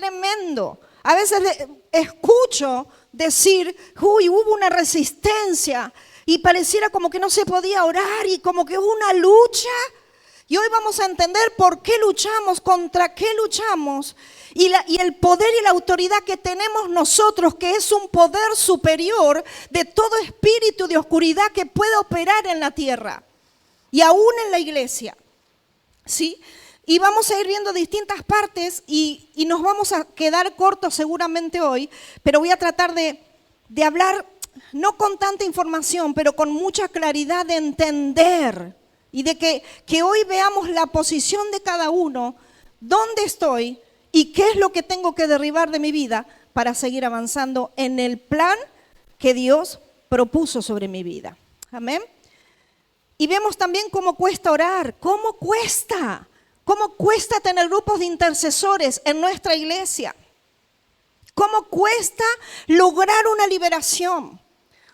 tremendo. A veces escucho decir, uy, hubo una resistencia y pareciera como que no se podía orar y como que hubo una lucha. Y hoy vamos a entender por qué luchamos, contra qué luchamos y el poder y la autoridad que tenemos nosotros, que es un poder superior de todo espíritu de oscuridad que puede operar en la tierra y aún en la iglesia. ¿Sí? Y vamos a ir viendo distintas partes y nos vamos a quedar cortos seguramente hoy, pero voy a tratar de hablar no con tanta información, pero con mucha claridad de entender y de que hoy veamos la posición de cada uno, dónde estoy y qué es lo que tengo que derribar de mi vida para seguir avanzando en el plan que Dios propuso sobre mi vida. Amén. Y vemos también cómo cuesta orar, cómo cuesta tener grupos de intercesores en nuestra iglesia, cómo cuesta lograr una liberación,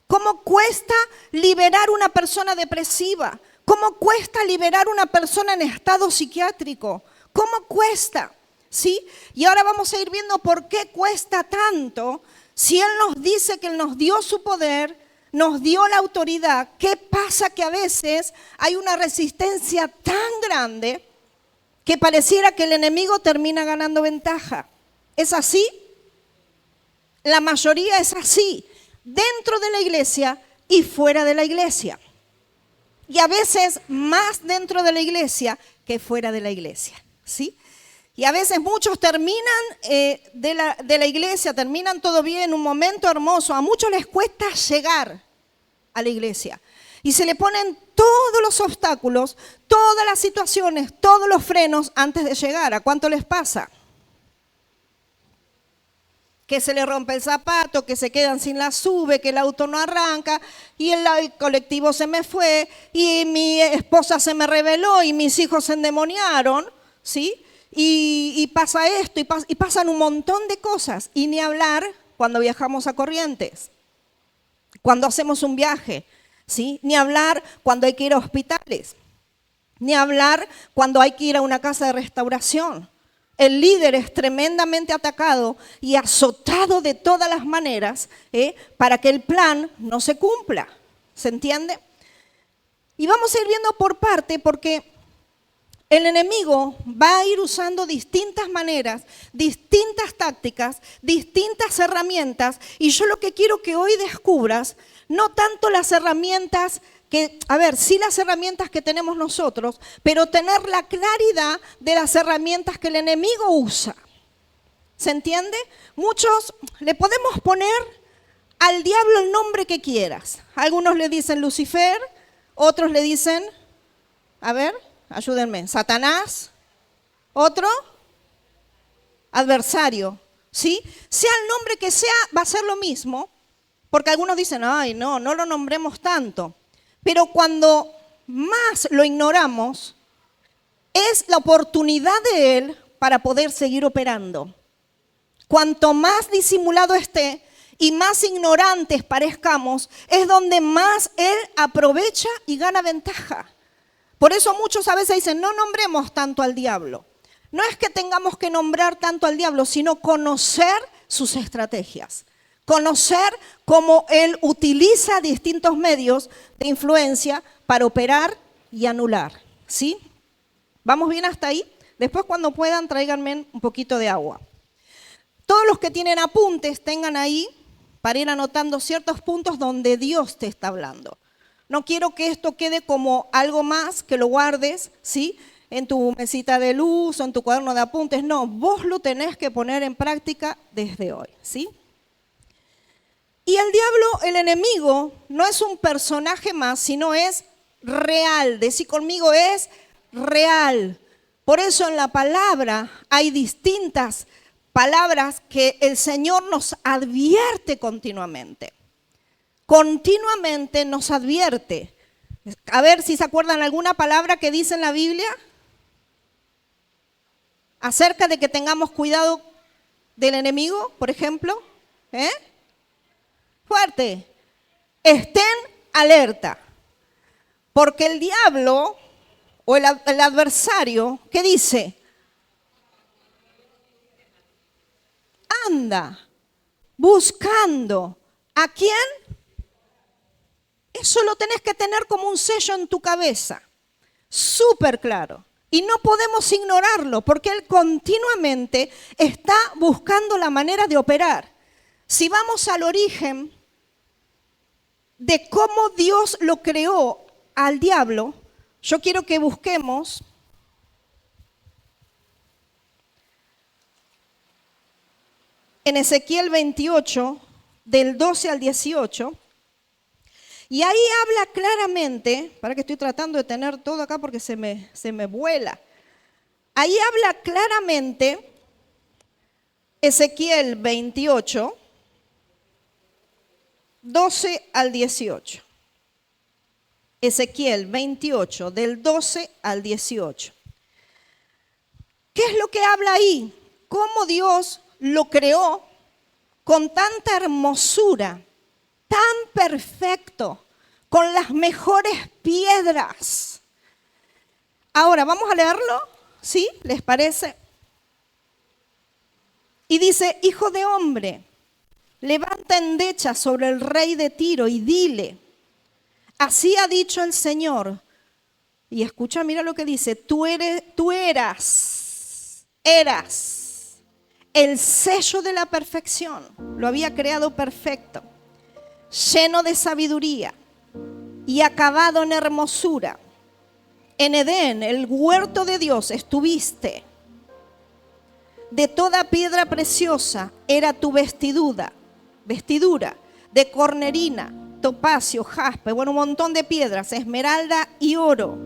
cómo cuesta liberar una persona depresiva, cómo cuesta liberar una persona en estado psiquiátrico, cómo cuesta, ¿sí? Y ahora vamos a ir viendo por qué cuesta tanto si Él nos dice que Él nos dio su poder, nos dio la autoridad. ¿Qué pasa? Que a veces hay una resistencia tan grande que pareciera que el enemigo termina ganando ventaja. ¿Es así? La mayoría es así, dentro de la iglesia y fuera de la iglesia. Y a veces más dentro de la iglesia que fuera de la iglesia, ¿sí? Y a veces muchos terminan de la iglesia, terminan todo bien, un momento hermoso. A muchos les cuesta llegar a la iglesia. Y se le ponen todos los obstáculos, todas las situaciones, todos los frenos antes de llegar. ¿A cuánto les pasa? Que se le rompe el zapato, que se quedan sin la sube, que el auto no arranca, y el colectivo se me fue, y mi esposa se me rebeló, y mis hijos se endemoniaron, ¿sí? Y pasa esto, y pasan un montón de cosas. Y ni hablar cuando viajamos a Corrientes, cuando hacemos un viaje, ¿sí? Ni hablar cuando hay que ir a hospitales, ni hablar cuando hay que ir a una casa de restauración. El líder es tremendamente atacado y azotado de todas las maneras para que el plan no se cumpla. ¿Se entiende? Y vamos a ir viendo por parte porque el enemigo va a ir usando distintas maneras, distintas tácticas, distintas herramientas. Y yo lo que quiero que hoy descubras, no tanto las herramientas sí las herramientas que tenemos nosotros, pero tener la claridad de las herramientas que el enemigo usa. ¿Se entiende? Muchos le podemos poner al diablo el nombre que quieras. Algunos le dicen Lucifer, otros le dicen, ayúdenme, Satanás, otro, adversario, ¿sí? Sea el nombre que sea, va a ser lo mismo, porque algunos dicen, ay, no lo nombremos tanto. Pero cuando más lo ignoramos, es la oportunidad de él para poder seguir operando. Cuanto más disimulado esté y más ignorantes parezcamos, es donde más él aprovecha y gana ventaja. Por eso muchos a veces dicen, no nombremos tanto al diablo. No es que tengamos que nombrar tanto al diablo, sino conocer sus estrategias. Conocer cómo él utiliza distintos medios de influencia para operar y anular, ¿sí? ¿Vamos bien hasta ahí? Después cuando puedan tráiganme un poquito de agua. Todos los que tienen apuntes tengan ahí para ir anotando ciertos puntos donde Dios te está hablando. No quiero que esto quede como algo más que lo guardes, ¿sí? En tu mesita de luz o en tu cuaderno de apuntes. No, vos lo tenés que poner en práctica desde hoy, ¿sí? Y el diablo, el enemigo, no es un personaje más, sino es real. Decí conmigo, es real. Por eso en la palabra hay distintas palabras que el Señor nos advierte continuamente. Continuamente nos advierte. A ver si se acuerdan alguna palabra que dice en la Biblia acerca de que tengamos cuidado del enemigo, por ejemplo. Fuerte. Estén alerta. Porque el diablo o el adversario, ¿qué dice? anda buscando ¿a quién? Eso lo tenés que tener como un sello en tu cabeza, súper claro. Y no podemos ignorarlo porque Él continuamente está buscando la manera de operar. Si vamos al origen de cómo Dios lo creó al diablo, yo quiero que busquemos en Ezequiel 28, del 12 al 18, y ahí habla claramente, para que estoy tratando de tener todo acá porque se me vuela. Ahí habla claramente Ezequiel 28, 12 al 18. Ezequiel 28, del 12 al 18. ¿Qué es lo que habla ahí? Cómo Dios lo creó con tanta hermosura, tan perfecto, con las mejores piedras. Ahora, ¿vamos a leerlo? ¿Sí? ¿Les parece? Y dice, hijo de hombre, levanta endecha sobre el rey de Tiro y dile, así ha dicho el Señor. Y escucha, mira lo que dice, tú eras el sello de la perfección. Lo había creado perfecto, lleno de sabiduría y acabado en hermosura. En Edén, el huerto de Dios, estuviste. De toda piedra preciosa era tu vestidura, de cornerina, topacio, jaspe, bueno, un montón de piedras, esmeralda y oro.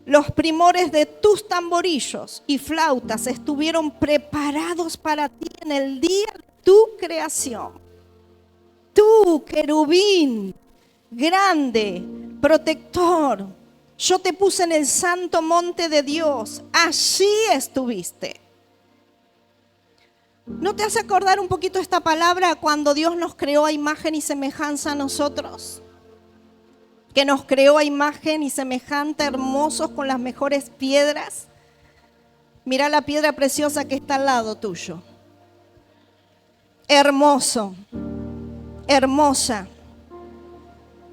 Los primores de tus tamborillos y flautas estuvieron preparados para ti en el día de tu creación. Tú, querubín, grande, protector, yo te puse en el santo monte de Dios, allí estuviste. ¿No te hace acordar un poquito esta palabra cuando Dios nos creó a imagen y semejanza a nosotros? Que nos creó a imagen y semejanza, hermosos con las mejores piedras. Mira la piedra preciosa que está al lado tuyo. Hermoso, hermosa.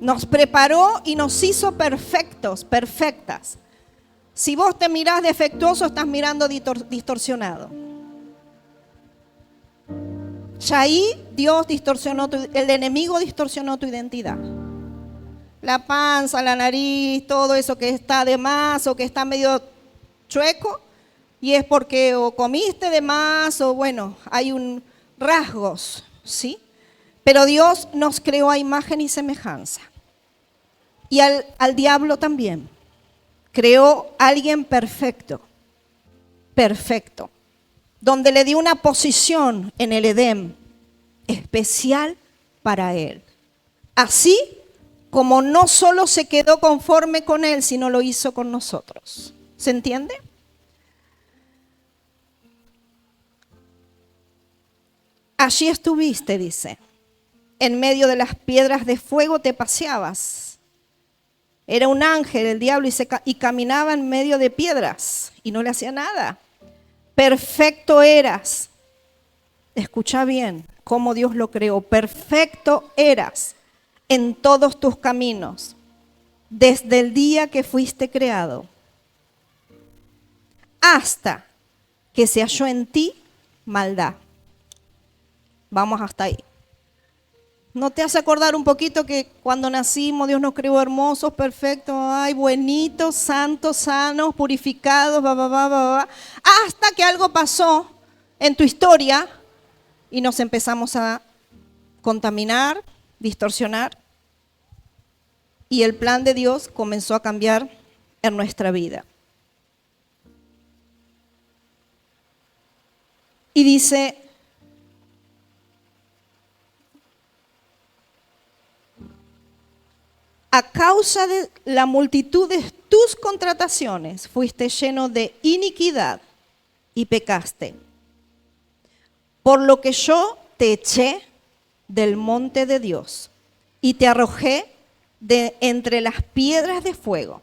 Nos preparó y nos hizo perfectos, perfectas. Si vos te mirás defectuoso, estás mirando distorsionado. Ya ahí Dios distorsionó, el enemigo distorsionó tu identidad. La panza, la nariz, todo eso que está de más o que está medio chueco, y es porque o comiste de más o bueno, hay rasgos, ¿sí? Pero Dios nos creó a imagen y semejanza. Y al diablo también. Creó a alguien perfecto, perfecto, donde le dio una posición en el Edén especial para él. Así como no solo se quedó conforme con él, sino lo hizo con nosotros. ¿Se entiende? Allí estuviste, dice. En medio de las piedras de fuego te paseabas. Era un ángel, el diablo, y caminaba en medio de piedras y no le hacía nada. Perfecto eras. Escucha bien cómo Dios lo creó. Perfecto eras en todos tus caminos, desde el día que fuiste creado, hasta que se halló en ti maldad. Vamos hasta ahí. ¿No te hace acordar un poquito que cuando nacimos Dios nos creó hermosos, perfectos, ay, buenitos, santos, sanos, purificados, hasta que algo pasó en tu historia y nos empezamos a contaminar, distorsionar, y el plan de Dios comenzó a cambiar en nuestra vida. Y dice, a causa de la multitud de tus contrataciones, fuiste lleno de iniquidad y pecaste. Por lo que yo te eché del monte de Dios y te arrojé de entre las piedras de fuego.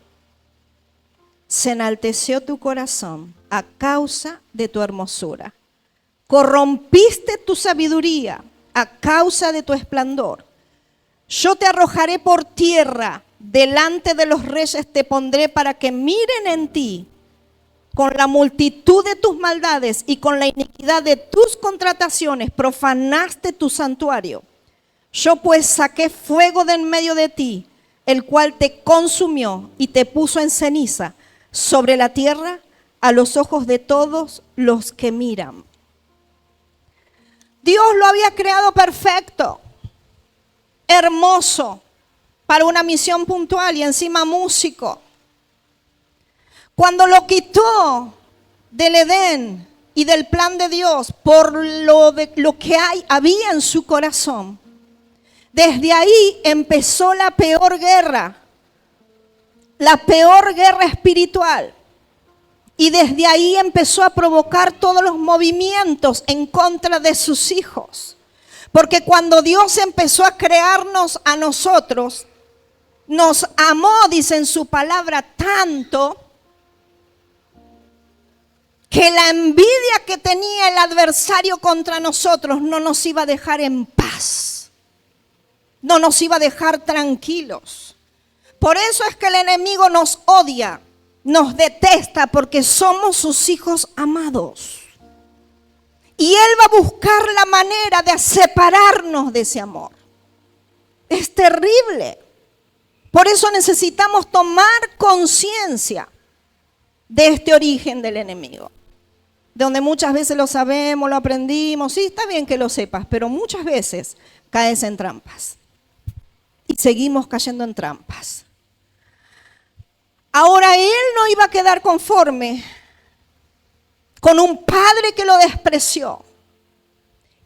Se enalteció tu corazón a causa de tu hermosura. Corrompiste tu sabiduría a causa de tu esplendor. Yo te arrojaré por tierra, delante de los reyes te pondré para que miren en ti. Con la multitud de tus maldades y con la iniquidad de tus contrataciones profanaste tu santuario. Yo pues saqué fuego de en medio de ti, el cual te consumió y te puso en ceniza sobre la tierra a los ojos de todos los que miran. Dios lo había creado perfecto, hermoso, para una misión puntual y encima músico. Cuando lo quitó del Edén y del plan de Dios por lo que había en su corazón, desde ahí empezó la peor guerra espiritual. Y desde ahí empezó a provocar todos los movimientos en contra de sus hijos. Porque cuando Dios empezó a crearnos a nosotros, nos amó, dice en su palabra, tanto que la envidia que tenía el adversario contra nosotros no nos iba a dejar en paz. No nos iba a dejar tranquilos. Por eso es que el enemigo nos odia. Nos detesta porque somos sus hijos amados. Y Él va a buscar la manera de separarnos de ese amor. Es terrible. Por eso necesitamos tomar conciencia de este origen del enemigo. Donde muchas veces lo sabemos, lo aprendimos. Sí, está bien que lo sepas, pero muchas veces caes en trampas. Y seguimos cayendo en trampas. Ahora él no iba a quedar conforme con un padre que lo despreció.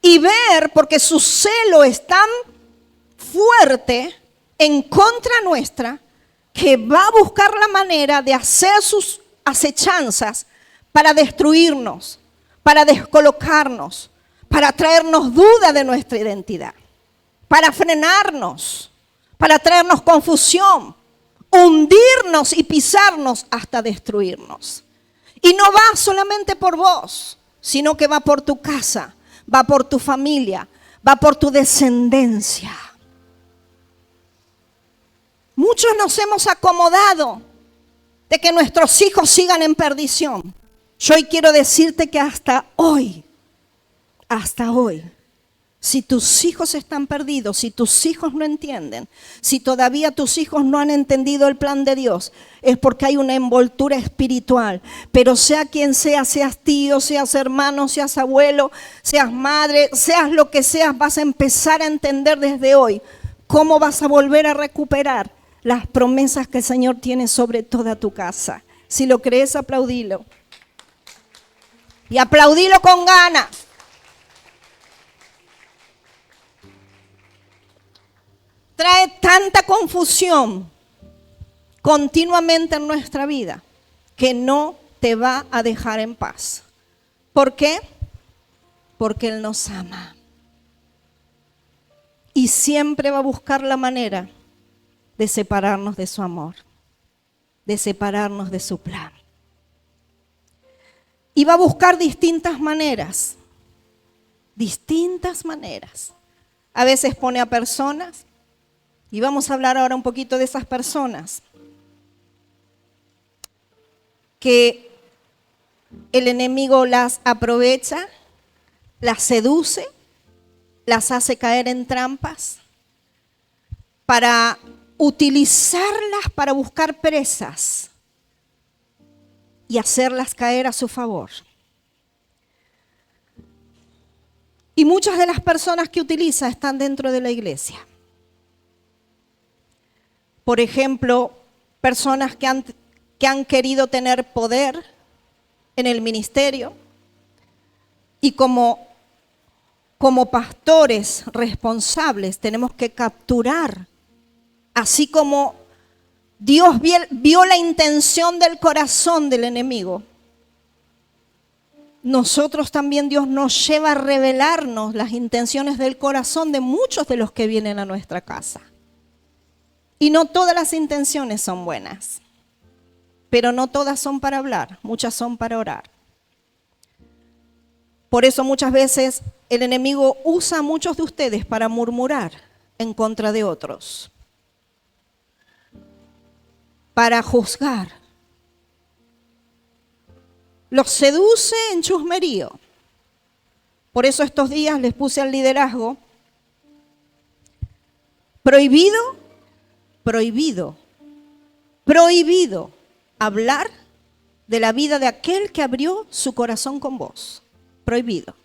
Y ver, porque su celo es tan fuerte en contra nuestra, que va a buscar la manera de hacer sus acechanzas para destruirnos, para descolocarnos, para traernos duda de nuestra identidad, para frenarnos, para traernos confusión, hundirnos y pisarnos hasta destruirnos. Y no va solamente por vos, sino que va por tu casa, va por tu familia, va por tu descendencia. Muchos nos hemos acomodado de que nuestros hijos sigan en perdición. Yo hoy quiero decirte que hasta hoy, si tus hijos están perdidos, si tus hijos no entienden, si todavía tus hijos no han entendido el plan de Dios, es porque hay una envoltura espiritual. Pero sea quien sea, seas tío, seas hermano, seas abuelo, seas madre, seas lo que seas, vas a empezar a entender desde hoy cómo vas a volver a recuperar las promesas que el Señor tiene sobre toda tu casa. Si lo crees, aplaudilo. Y aplaudilo con ganas. Trae tanta confusión continuamente en nuestra vida que no te va a dejar en paz. ¿Por qué? Porque Él nos ama. Y siempre va a buscar la manera de separarnos de su amor, de separarnos de su plan. Y va a buscar distintas maneras. A veces pone a personas. Y vamos a hablar ahora un poquito de esas personas que el enemigo las aprovecha, las seduce, las hace caer en trampas para utilizarlas para buscar presas y hacerlas caer a su favor. Y muchas de las personas que utiliza están dentro de la iglesia. Por ejemplo, personas que han querido tener poder en el ministerio y como pastores responsables tenemos que capturar, así como Dios vio la intención del corazón del enemigo. Nosotros también Dios nos lleva a revelarnos las intenciones del corazón de muchos de los que vienen a nuestra casa. Y no todas las intenciones son buenas, pero no todas son para hablar, muchas son para orar. Por eso muchas veces el enemigo usa a muchos de ustedes para murmurar en contra de otros, para juzgar. Los seduce en chusmerío. Por eso estos días les puse al liderazgo: prohibido, prohibido, prohibido hablar de la vida de aquel que abrió su corazón con vos. Prohibido.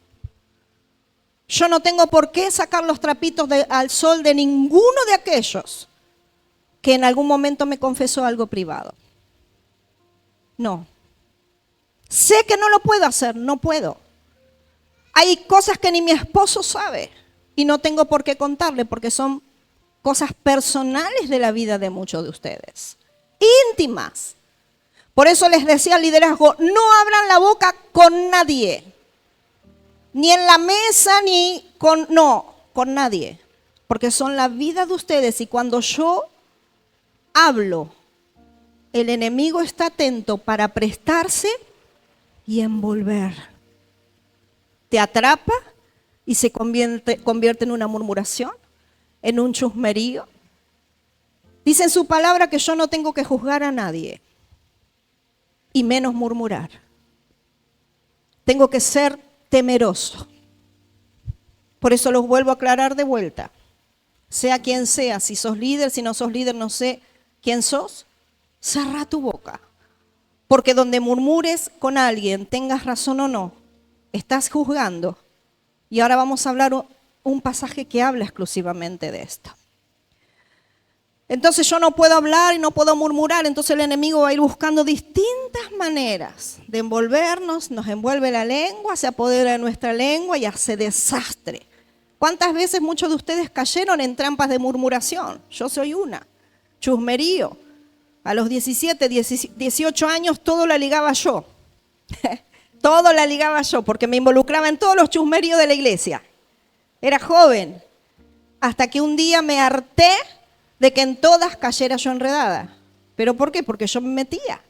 Yo no tengo por qué sacar los trapitos al sol de ninguno de aquellos que en algún momento me confesó algo privado. No. Sé que no lo puedo hacer, no puedo. Hay cosas que ni mi esposo sabe y no tengo por qué contarle porque son cosas personales de la vida de muchos de ustedes, íntimas. Por eso les decía al liderazgo: no abran la boca con nadie, ni en la mesa, ni con nadie, porque son la vida de ustedes y cuando yo hablo, el enemigo está atento para prestarse y envolver. Te atrapa y se convierte en una murmuración, en un chusmerío. Dice en su palabra que yo no tengo que juzgar a nadie, y menos murmurar. Tengo que ser temeroso. Por eso los vuelvo a aclarar de vuelta. Sea quien sea, si sos líder, si no sos líder, no sé quién sos, cerrá tu boca. Porque donde murmures con alguien, tengas razón o no, estás juzgando. Y ahora vamos a hablar un pasaje que habla exclusivamente de esto. Entonces yo no puedo hablar y no puedo murmurar, entonces el enemigo va a ir buscando distintas maneras de envolvernos, nos envuelve la lengua, se apodera de nuestra lengua y hace desastre. ¿Cuántas veces muchos de ustedes cayeron en trampas de murmuración? Yo soy una. Chusmerío. A los 17, 18 años todo la ligaba yo. Todo la ligaba yo porque me involucraba en todos los chusmeríos de la iglesia. Era joven. Hasta que un día me harté de que en todas cayera yo enredada. ¿Pero por qué? Porque yo me metía.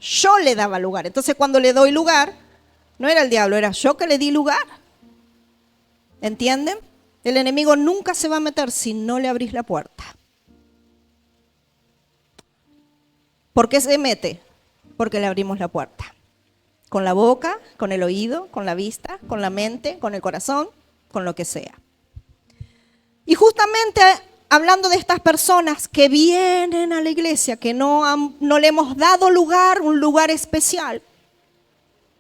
Yo le daba lugar. Entonces cuando le doy lugar, no era el diablo, era yo que le di lugar. ¿Entienden? El enemigo nunca se va a meter si no le abrís la puerta. ¿Por qué se mete? Porque le abrimos la puerta. Con la boca, con el oído, con la vista, con la mente, con el corazón, con lo que sea. Y justamente hablando de estas personas que vienen a la iglesia, que no le hemos dado lugar, un lugar especial,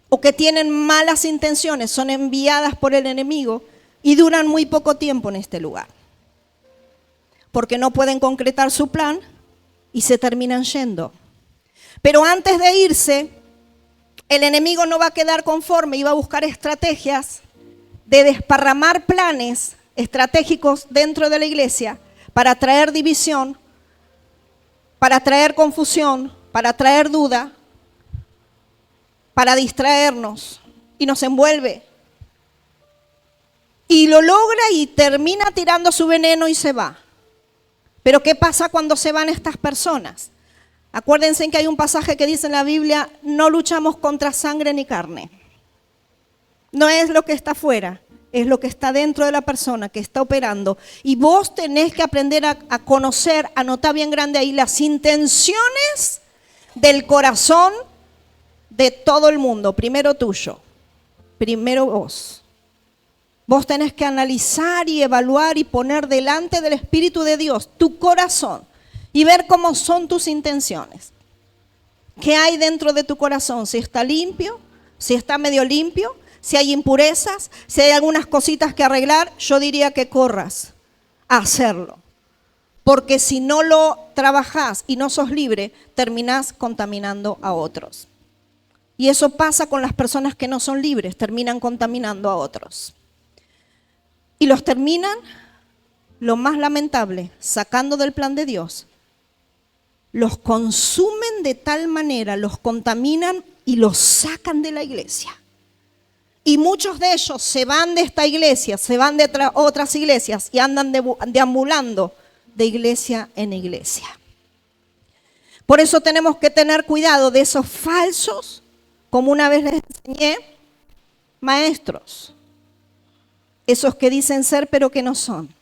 o que tienen malas intenciones, son enviadas por el enemigo y duran muy poco tiempo en este lugar. Porque no pueden concretar su plan y se terminan yendo. Pero antes de irse, el enemigo no va a quedar conforme y va a buscar estrategias de desparramar planes estratégicos dentro de la iglesia para traer división, para traer confusión, para traer duda, para distraernos y nos envuelve. Y lo logra y termina tirando su veneno y se va. Pero ¿qué pasa cuando se van estas personas? Acuérdense que hay un pasaje que dice en la Biblia: no luchamos contra sangre ni carne. No es lo que está afuera, es lo que está dentro de la persona que está operando. Y vos tenés que aprender a conocer, anotá bien grande ahí, las intenciones del corazón de todo el mundo. Primero tuyo, primero vos. Vos tenés que analizar y evaluar y poner delante del Espíritu de Dios tu corazón y ver cómo son tus intenciones. ¿Qué hay dentro de tu corazón? Si está limpio, si está medio limpio, si hay impurezas, si hay algunas cositas que arreglar, yo diría que corras a hacerlo. Porque si no lo trabajás y no sos libre, terminás contaminando a otros. Y eso pasa con las personas que no son libres, terminan contaminando a otros. Y los terminan, lo más lamentable, sacando del plan de Dios. Los consumen de tal manera, los contaminan y los sacan de la iglesia. Y muchos de ellos se van de esta iglesia, se van de otras iglesias y andan deambulando de iglesia en iglesia. Por eso tenemos que tener cuidado de esos falsos, como una vez les enseñé, maestros, esos que dicen ser pero que no son,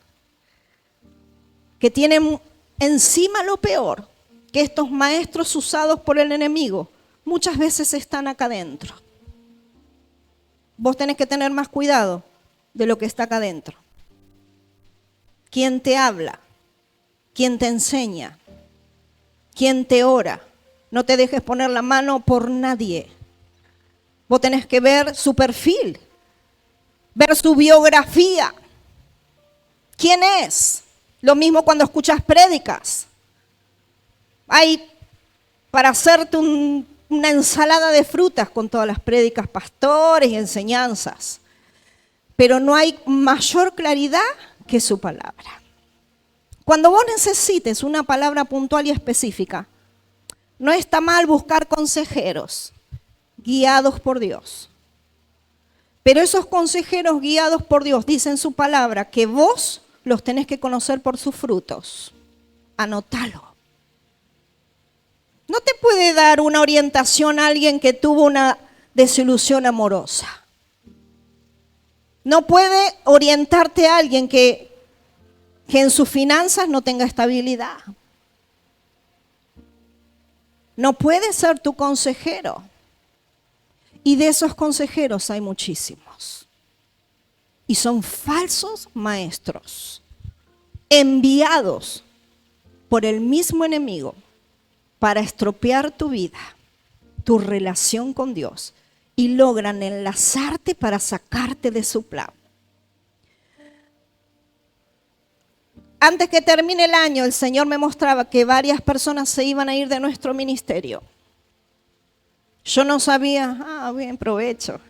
que tienen encima lo peor, que estos maestros usados por el enemigo muchas veces están acá adentro. Vos tenés que tener más cuidado de lo que está acá adentro. ¿Quién te habla? ¿Quién te enseña? ¿Quién te ora? No te dejes poner la mano por nadie. Vos tenés que ver su perfil, ver su biografía. ¿Quién es? Lo mismo cuando escuchas prédicas. Hay para hacerte una ensalada de frutas con todas las prédicas, pastores y enseñanzas. Pero no hay mayor claridad que su palabra. Cuando vos necesites una palabra puntual y específica, no está mal buscar consejeros guiados por Dios. Pero esos consejeros guiados por Dios dicen su palabra que vos los tenés que conocer por sus frutos. Anótalo. No te puede dar una orientación a alguien que tuvo una desilusión amorosa. No puede orientarte a alguien que en sus finanzas no tenga estabilidad. No puede ser tu consejero. Y de esos consejeros hay muchísimos. Y son falsos maestros, enviados por el mismo enemigo para estropear tu vida, tu relación con Dios, y logran enlazarte para sacarte de su plan. Antes que termine el año, el Señor me mostraba que varias personas se iban a ir de nuestro ministerio. Yo no sabía, bien, provecho.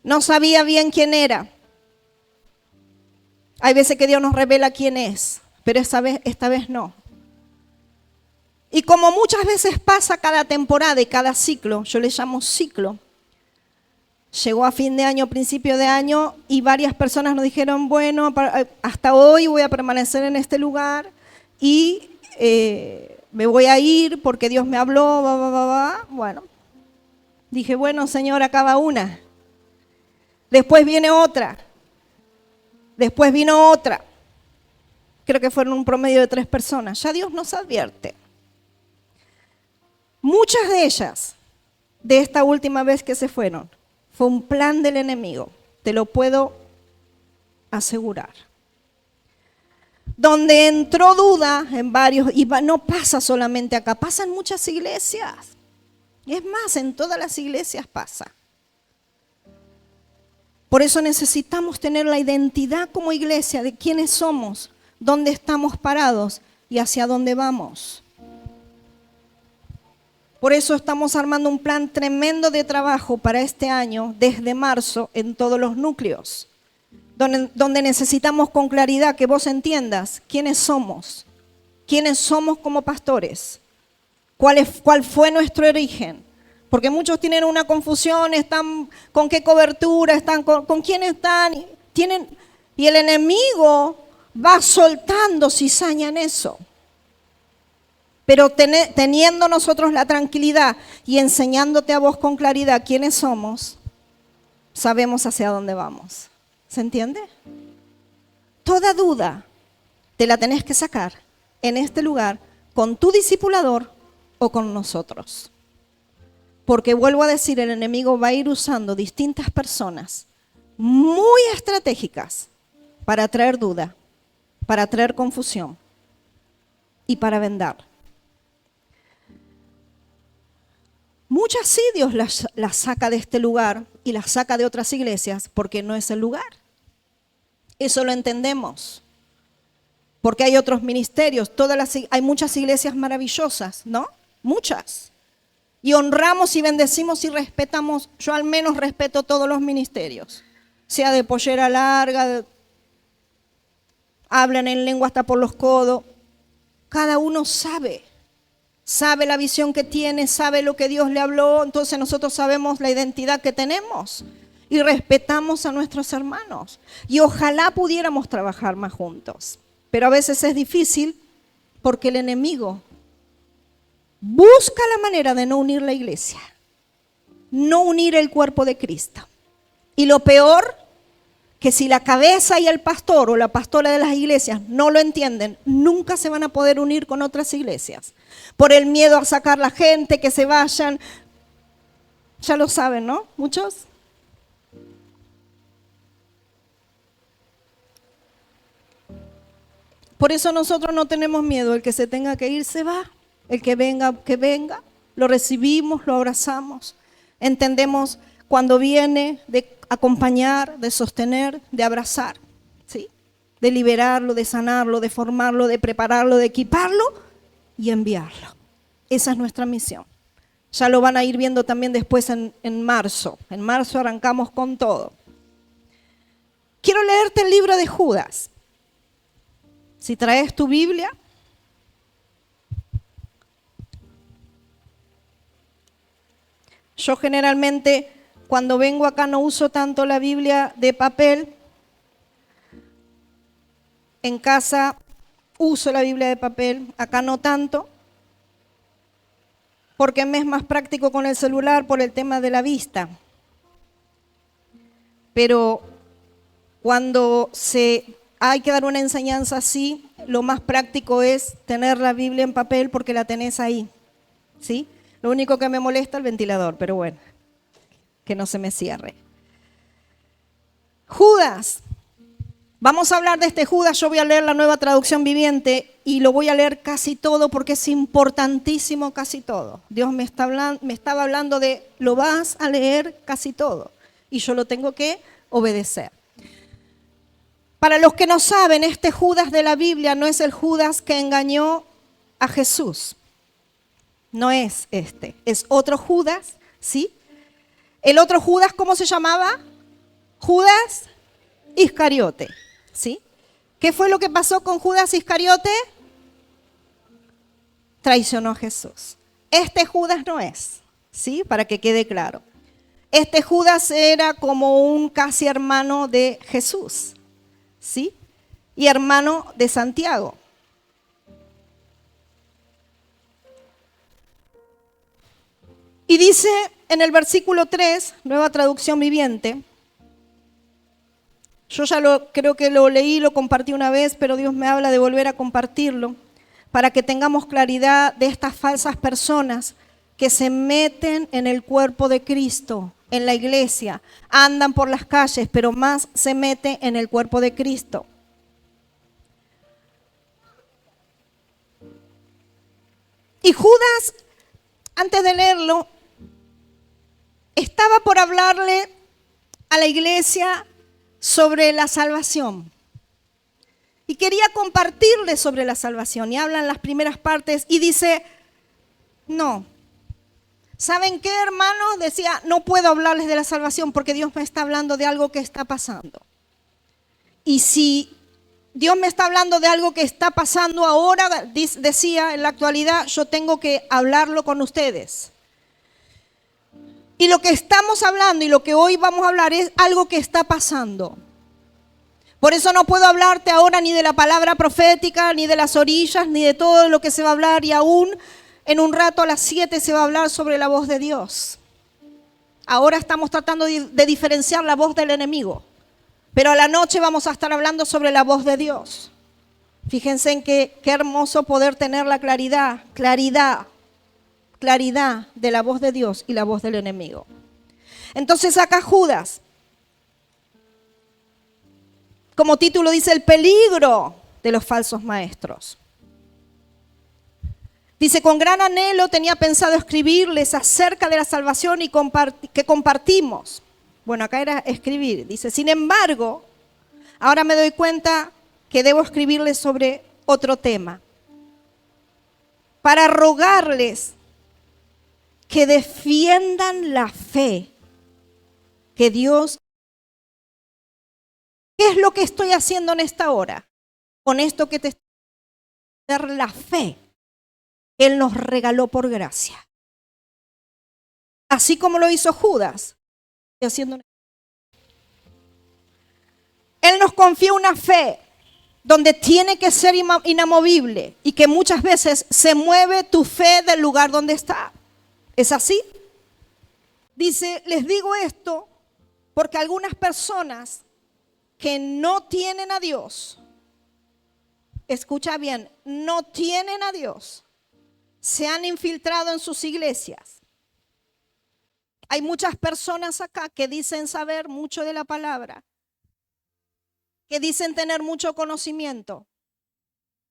No sabía bien quién era. Hay veces que Dios nos revela quién es, pero esta vez no. Y como muchas veces pasa cada temporada y cada ciclo, yo le llamo ciclo, llegó a fin de año, principio de año, y varias personas nos dijeron, bueno, hasta hoy voy a permanecer en este lugar y me voy a ir porque Dios me habló, Bueno, dije, bueno, Señor, acaba una. Después viene otra. Después vino otra. Creo que fueron un promedio de 3 personas. Ya Dios nos advierte. Muchas de ellas, de esta última vez que se fueron, fue un plan del enemigo. Te lo puedo asegurar. Donde entró duda en varios, y no pasa solamente acá, pasa en muchas iglesias. Y es más, en todas las iglesias pasa. Por eso necesitamos tener la identidad como iglesia de quiénes somos, dónde estamos parados y hacia dónde vamos. Por eso estamos armando un plan tremendo de trabajo para este año, desde marzo, en todos los núcleos, donde necesitamos con claridad que vos entiendas quiénes somos como pastores, cuál fue nuestro origen. Porque muchos tienen una confusión, están con qué cobertura, están con quién están, y el enemigo va soltando cizaña en eso. Pero teniendo nosotros la tranquilidad y enseñándote a vos con claridad quiénes somos, sabemos hacia dónde vamos. ¿Se entiende? Toda duda te la tenés que sacar en este lugar con tu discipulador o con nosotros. Porque vuelvo a decir, el enemigo va a ir usando distintas personas muy estratégicas para traer duda, para traer confusión y para vendar. Muchas sí Dios las saca de este lugar y las saca de otras iglesias porque no es el lugar. Eso lo entendemos. Porque hay otros ministerios, hay muchas iglesias maravillosas, ¿no? Muchas. Y honramos y bendecimos y respetamos, yo al menos respeto todos los ministerios. Sea de pollera larga, hablan en lengua hasta por los codos. Cada uno sabe la visión que tiene, sabe lo que Dios le habló, entonces nosotros sabemos la identidad que tenemos y respetamos a nuestros hermanos. Y ojalá pudiéramos trabajar más juntos, pero a veces es difícil porque el enemigo busca la manera de no unir la iglesia, no unir el cuerpo de Cristo. Y lo peor, que si la cabeza y el pastor o la pastora de las iglesias no lo entienden, nunca se van a poder unir con otras iglesias. Por el miedo a sacar la gente, que se vayan. Ya lo saben, ¿no? Muchos. Por eso nosotros no tenemos miedo. El que se tenga que ir, se va. El que venga, que venga. Lo recibimos, lo abrazamos. Entendemos cuando viene de acompañar, de sostener, de abrazar, ¿sí? De liberarlo, de sanarlo, de formarlo, de prepararlo, de equiparlo y enviarlo. Esa es nuestra misión. Ya lo van a ir viendo también después en marzo. En marzo arrancamos con todo. Quiero leerte el libro de Judas. Si traes tu Biblia. Yo generalmente cuando vengo acá no uso tanto la Biblia de papel. En casa uso la Biblia de papel, acá no tanto, porque me es más práctico con el celular por el tema de la vista. Pero cuando hay que dar una enseñanza así, lo más práctico es tener la Biblia en papel porque la tenés ahí, ¿sí? Lo único que me molesta es el ventilador, pero bueno, que no se me cierre. Judas. Vamos a hablar de este Judas. Yo voy a leer la Nueva Traducción Viviente y lo voy a leer casi todo porque es importantísimo casi todo. Dios me estaba hablando de lo vas a leer casi todo y yo lo tengo que obedecer. Para los que no saben, este Judas de la Biblia no es el Judas que engañó a Jesús. No es este, es otro Judas, ¿sí? El otro Judas, ¿cómo se llamaba? Judas Iscariote, ¿sí? ¿Qué fue lo que pasó con Judas Iscariote? Traicionó a Jesús. Este Judas no es, ¿sí? Para que quede claro. Este Judas era como un casi hermano de Jesús, ¿sí? Y hermano de Santiago. Y dice en el versículo 3, Nueva Traducción Viviente, yo ya creo que lo leí, lo compartí una vez, pero Dios me habla de volver a compartirlo para que tengamos claridad de estas falsas personas que se meten en el cuerpo de Cristo, en la iglesia, andan por las calles, pero más se mete en el cuerpo de Cristo. Y Judas, antes de leerlo, estaba por hablarle a la iglesia sobre la salvación. Y quería compartirle sobre la salvación. Y hablan las primeras partes y dice, no. ¿Saben qué, hermanos? Decía, no puedo hablarles de la salvación porque Dios me está hablando de algo que está pasando. Y si Dios me está hablando de algo que está pasando ahora, decía en la actualidad, yo tengo que hablarlo con ustedes. Y lo que estamos hablando y lo que hoy vamos a hablar es algo que está pasando. Por eso no puedo hablarte ahora ni de la palabra profética, ni de las orillas, ni de todo lo que se va a hablar. Y aún en un rato a las 7 se va a hablar sobre la voz de Dios. Ahora estamos tratando de diferenciar la voz del enemigo. Pero a la noche vamos a estar hablando sobre la voz de Dios. Fíjense en qué hermoso poder tener la claridad de la voz de Dios y la voz del enemigo. Entonces acá Judas, como título dice, el peligro de los falsos maestros. Dice, con gran anhelo tenía pensado escribirles acerca de la salvación y que compartimos. Bueno, acá era escribir. Dice, sin embargo, ahora me doy cuenta que debo escribirles sobre otro tema. Para rogarles que defiendan la fe que Dios. ¿Qué es lo que estoy haciendo en esta hora? Con esto que te estoy dando, la fe que Él nos regaló por gracia. Así como lo hizo Judas. Él nos confía una fe donde tiene que ser inamovible y que muchas veces se mueve tu fe del lugar donde está. ¿Es así? Dice, les digo esto Porque algunas personas que no tienen a Dios, escucha bien, no tienen a Dios, se han infiltrado en sus iglesias. Hay muchas personas acá que dicen saber mucho de la palabra, que dicen tener mucho conocimiento,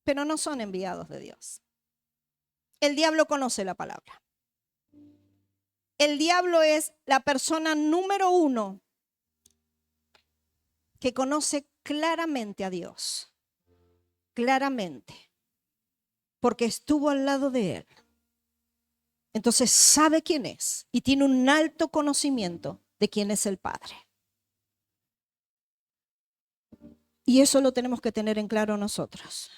pero no son enviados de Dios. El diablo conoce la palabra. El diablo es la persona número 1 que conoce claramente a Dios. Claramente. Porque estuvo al lado de él. Entonces sabe quién es y tiene un alto conocimiento de quién es el Padre. Y eso lo tenemos que tener en claro nosotros.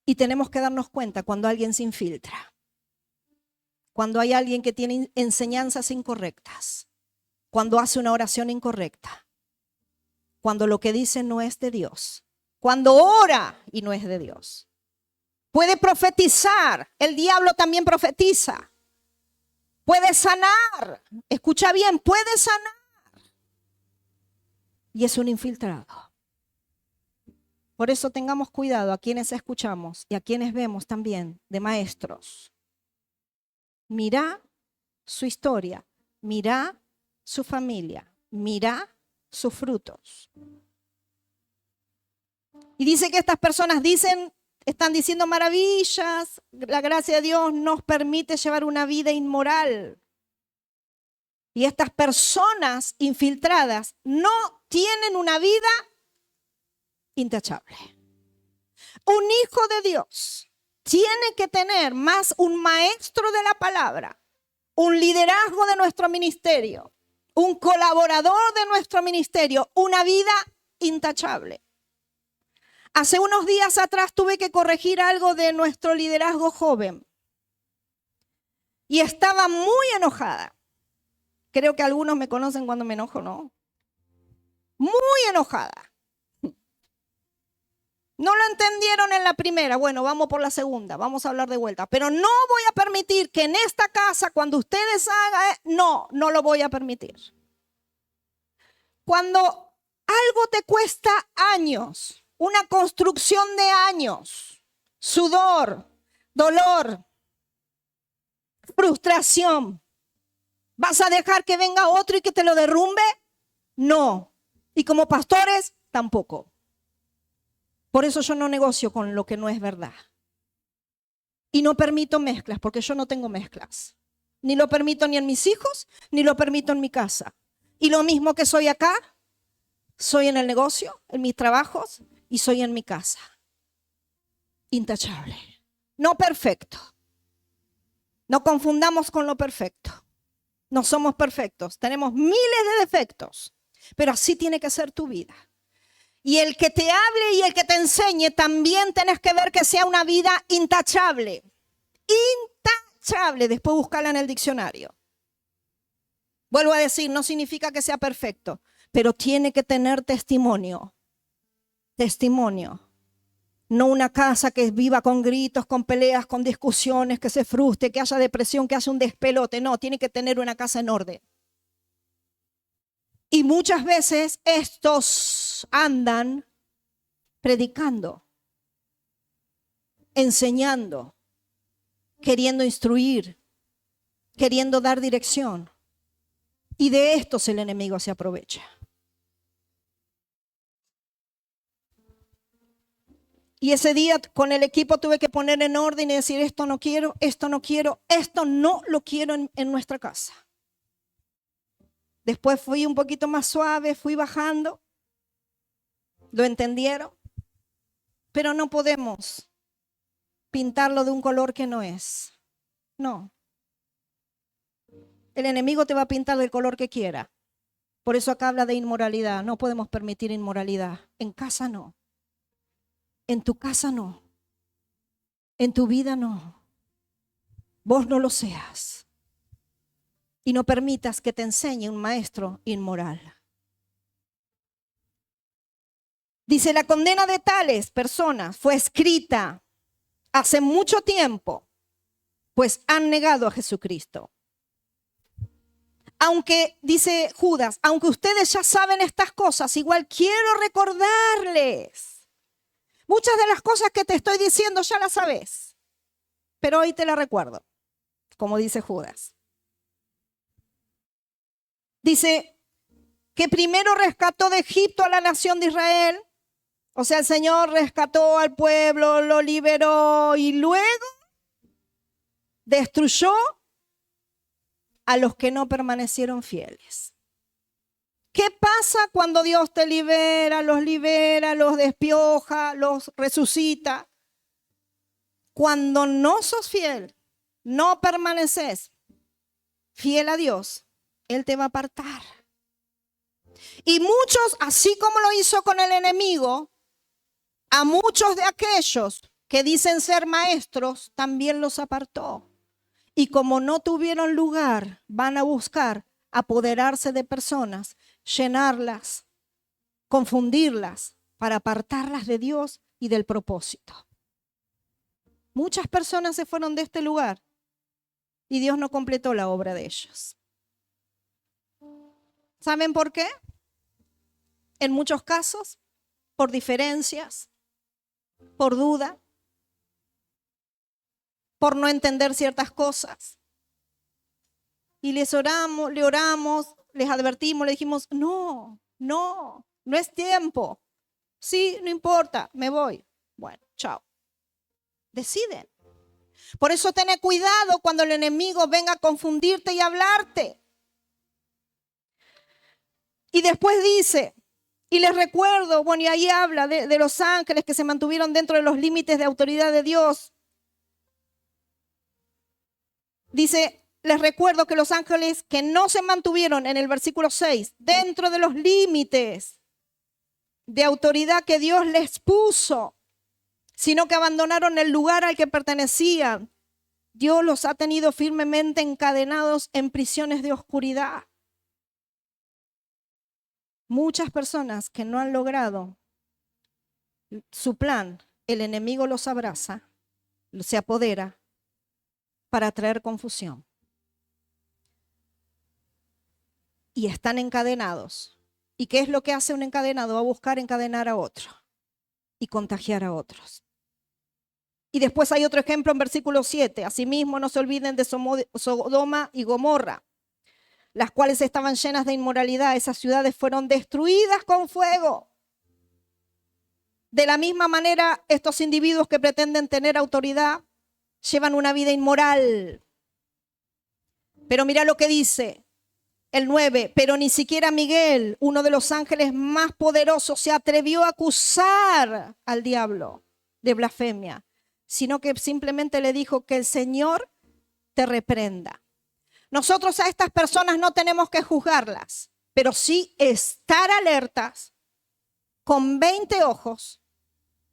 Y tenemos que darnos cuenta cuando alguien se infiltra. Cuando hay alguien que tiene enseñanzas incorrectas. Cuando hace una oración incorrecta. Cuando lo que dice no es de Dios. Cuando ora y no es de Dios. Puede profetizar. El diablo también profetiza. Puede sanar. Escucha bien, puede sanar. Y es un infiltrado. Por eso tengamos cuidado a quienes escuchamos y a quienes vemos también de maestros. Mira su historia, mira su familia, mira sus frutos. Y dice que estas personas están diciendo maravillas, la gracia de Dios nos permite llevar una vida inmoral. Y estas personas infiltradas no tienen una vida intachable. Un hijo de Dios tiene que tener más un maestro de la palabra, un liderazgo de nuestro ministerio, un colaborador de nuestro ministerio, una vida intachable. Hace unos días atrás tuve que corregir algo de nuestro liderazgo joven y estaba muy enojada. Creo que algunos me conocen cuando me enojo, ¿no? Muy enojada. No lo entendieron en la primera. Bueno, vamos por la segunda. Vamos a hablar de vuelta. Pero no voy a permitir que en esta casa, cuando ustedes hagan, no lo voy a permitir. Cuando algo te cuesta años, una construcción de años, sudor, dolor, frustración, ¿vas a dejar que venga otro y que te lo derrumbe? No. Y como pastores, tampoco. Por eso yo no negocio con lo que no es verdad. Y no permito mezclas, porque yo no tengo mezclas. Ni lo permito ni en mis hijos, ni lo permito en mi casa. Y lo mismo que soy acá, soy en el negocio, en mis trabajos y soy en mi casa. Intachable. No perfecto. No confundamos con lo perfecto. No somos perfectos. Tenemos miles de defectos. Pero así tiene que ser tu vida. Y el que te hable y el que te enseñe también tenés que ver que sea una vida intachable. Intachable. Después búscala en el diccionario. Vuelvo a decir, no significa que sea perfecto, pero tiene que tener testimonio. Testimonio. No una casa que viva con gritos, con peleas, con discusiones, que se frustre, que haya depresión, que haya un despelote. No, tiene que tener una casa en orden. Y muchas veces estos andan predicando, enseñando, queriendo instruir, queriendo dar dirección. Y de estos el enemigo se aprovecha. Y ese día con el equipo tuve que poner en orden y decir esto no quiero, esto no quiero, esto no lo quiero en nuestra casa. Después fui un poquito más suave, fui bajando. ¿Lo entendieron? Pero no podemos pintarlo de un color que no es. No. El enemigo te va a pintar del color que quiera. Por eso acá habla de inmoralidad. No podemos permitir inmoralidad. En casa no. En tu casa no. En tu vida no. Vos no lo seas. Y no permitas que te enseñe un maestro inmoral. Dice, la condena de tales personas fue escrita hace mucho tiempo, pues han negado a Jesucristo. Aunque, dice Judas, aunque ustedes ya saben estas cosas, igual quiero recordarles. Muchas de las cosas que te estoy diciendo ya las sabes, pero hoy te las recuerdo, como dice Judas. Dice que primero rescató de Egipto a la nación de Israel. O sea, el Señor rescató al pueblo, lo liberó y luego destruyó a los que no permanecieron fieles. ¿Qué pasa cuando Dios te libera, los despioja, los resucita? Cuando no sos fiel, no permaneces fiel a Dios, Él te va a apartar. Y muchos, así como lo hizo con el enemigo, a muchos de aquellos que dicen ser maestros, también los apartó. Y como no tuvieron lugar, van a buscar apoderarse de personas, llenarlas, confundirlas, para apartarlas de Dios y del propósito. Muchas personas se fueron de este lugar y Dios no completó la obra de ellos. ¿Saben por qué? En muchos casos, por diferencias, por duda, por no entender ciertas cosas. Y le oramos, les advertimos, le dijimos, no es tiempo. Sí, no importa, me voy. Bueno, chao. Deciden. Por eso ten cuidado cuando el enemigo venga a confundirte y hablarte. Y después dice, y les recuerdo, bueno, y ahí habla de los ángeles que se mantuvieron dentro de los límites de autoridad de Dios. Dice, les recuerdo que los ángeles que no se mantuvieron en el versículo 6, dentro de los límites de autoridad que Dios les puso, sino que abandonaron el lugar al que pertenecían, Dios los ha tenido firmemente encadenados en prisiones de oscuridad. Muchas personas que no han logrado su plan, el enemigo los abraza, se apodera para traer confusión. Y están encadenados. ¿Y qué es lo que hace un encadenado? Va a buscar encadenar a otro y contagiar a otros. Y después hay otro ejemplo en versículo 7. Asimismo, no se olviden de Sodoma y Gomorra, las cuales estaban llenas de inmoralidad. Esas ciudades fueron destruidas con fuego. De la misma manera, estos individuos que pretenden tener autoridad llevan una vida inmoral. Pero mira lo que dice el 9. Pero ni siquiera Miguel, uno de los ángeles más poderosos, se atrevió a acusar al diablo de blasfemia, sino que simplemente le dijo que el Señor te reprenda. Nosotros a estas personas no tenemos que juzgarlas, pero sí estar alertas con 20 ojos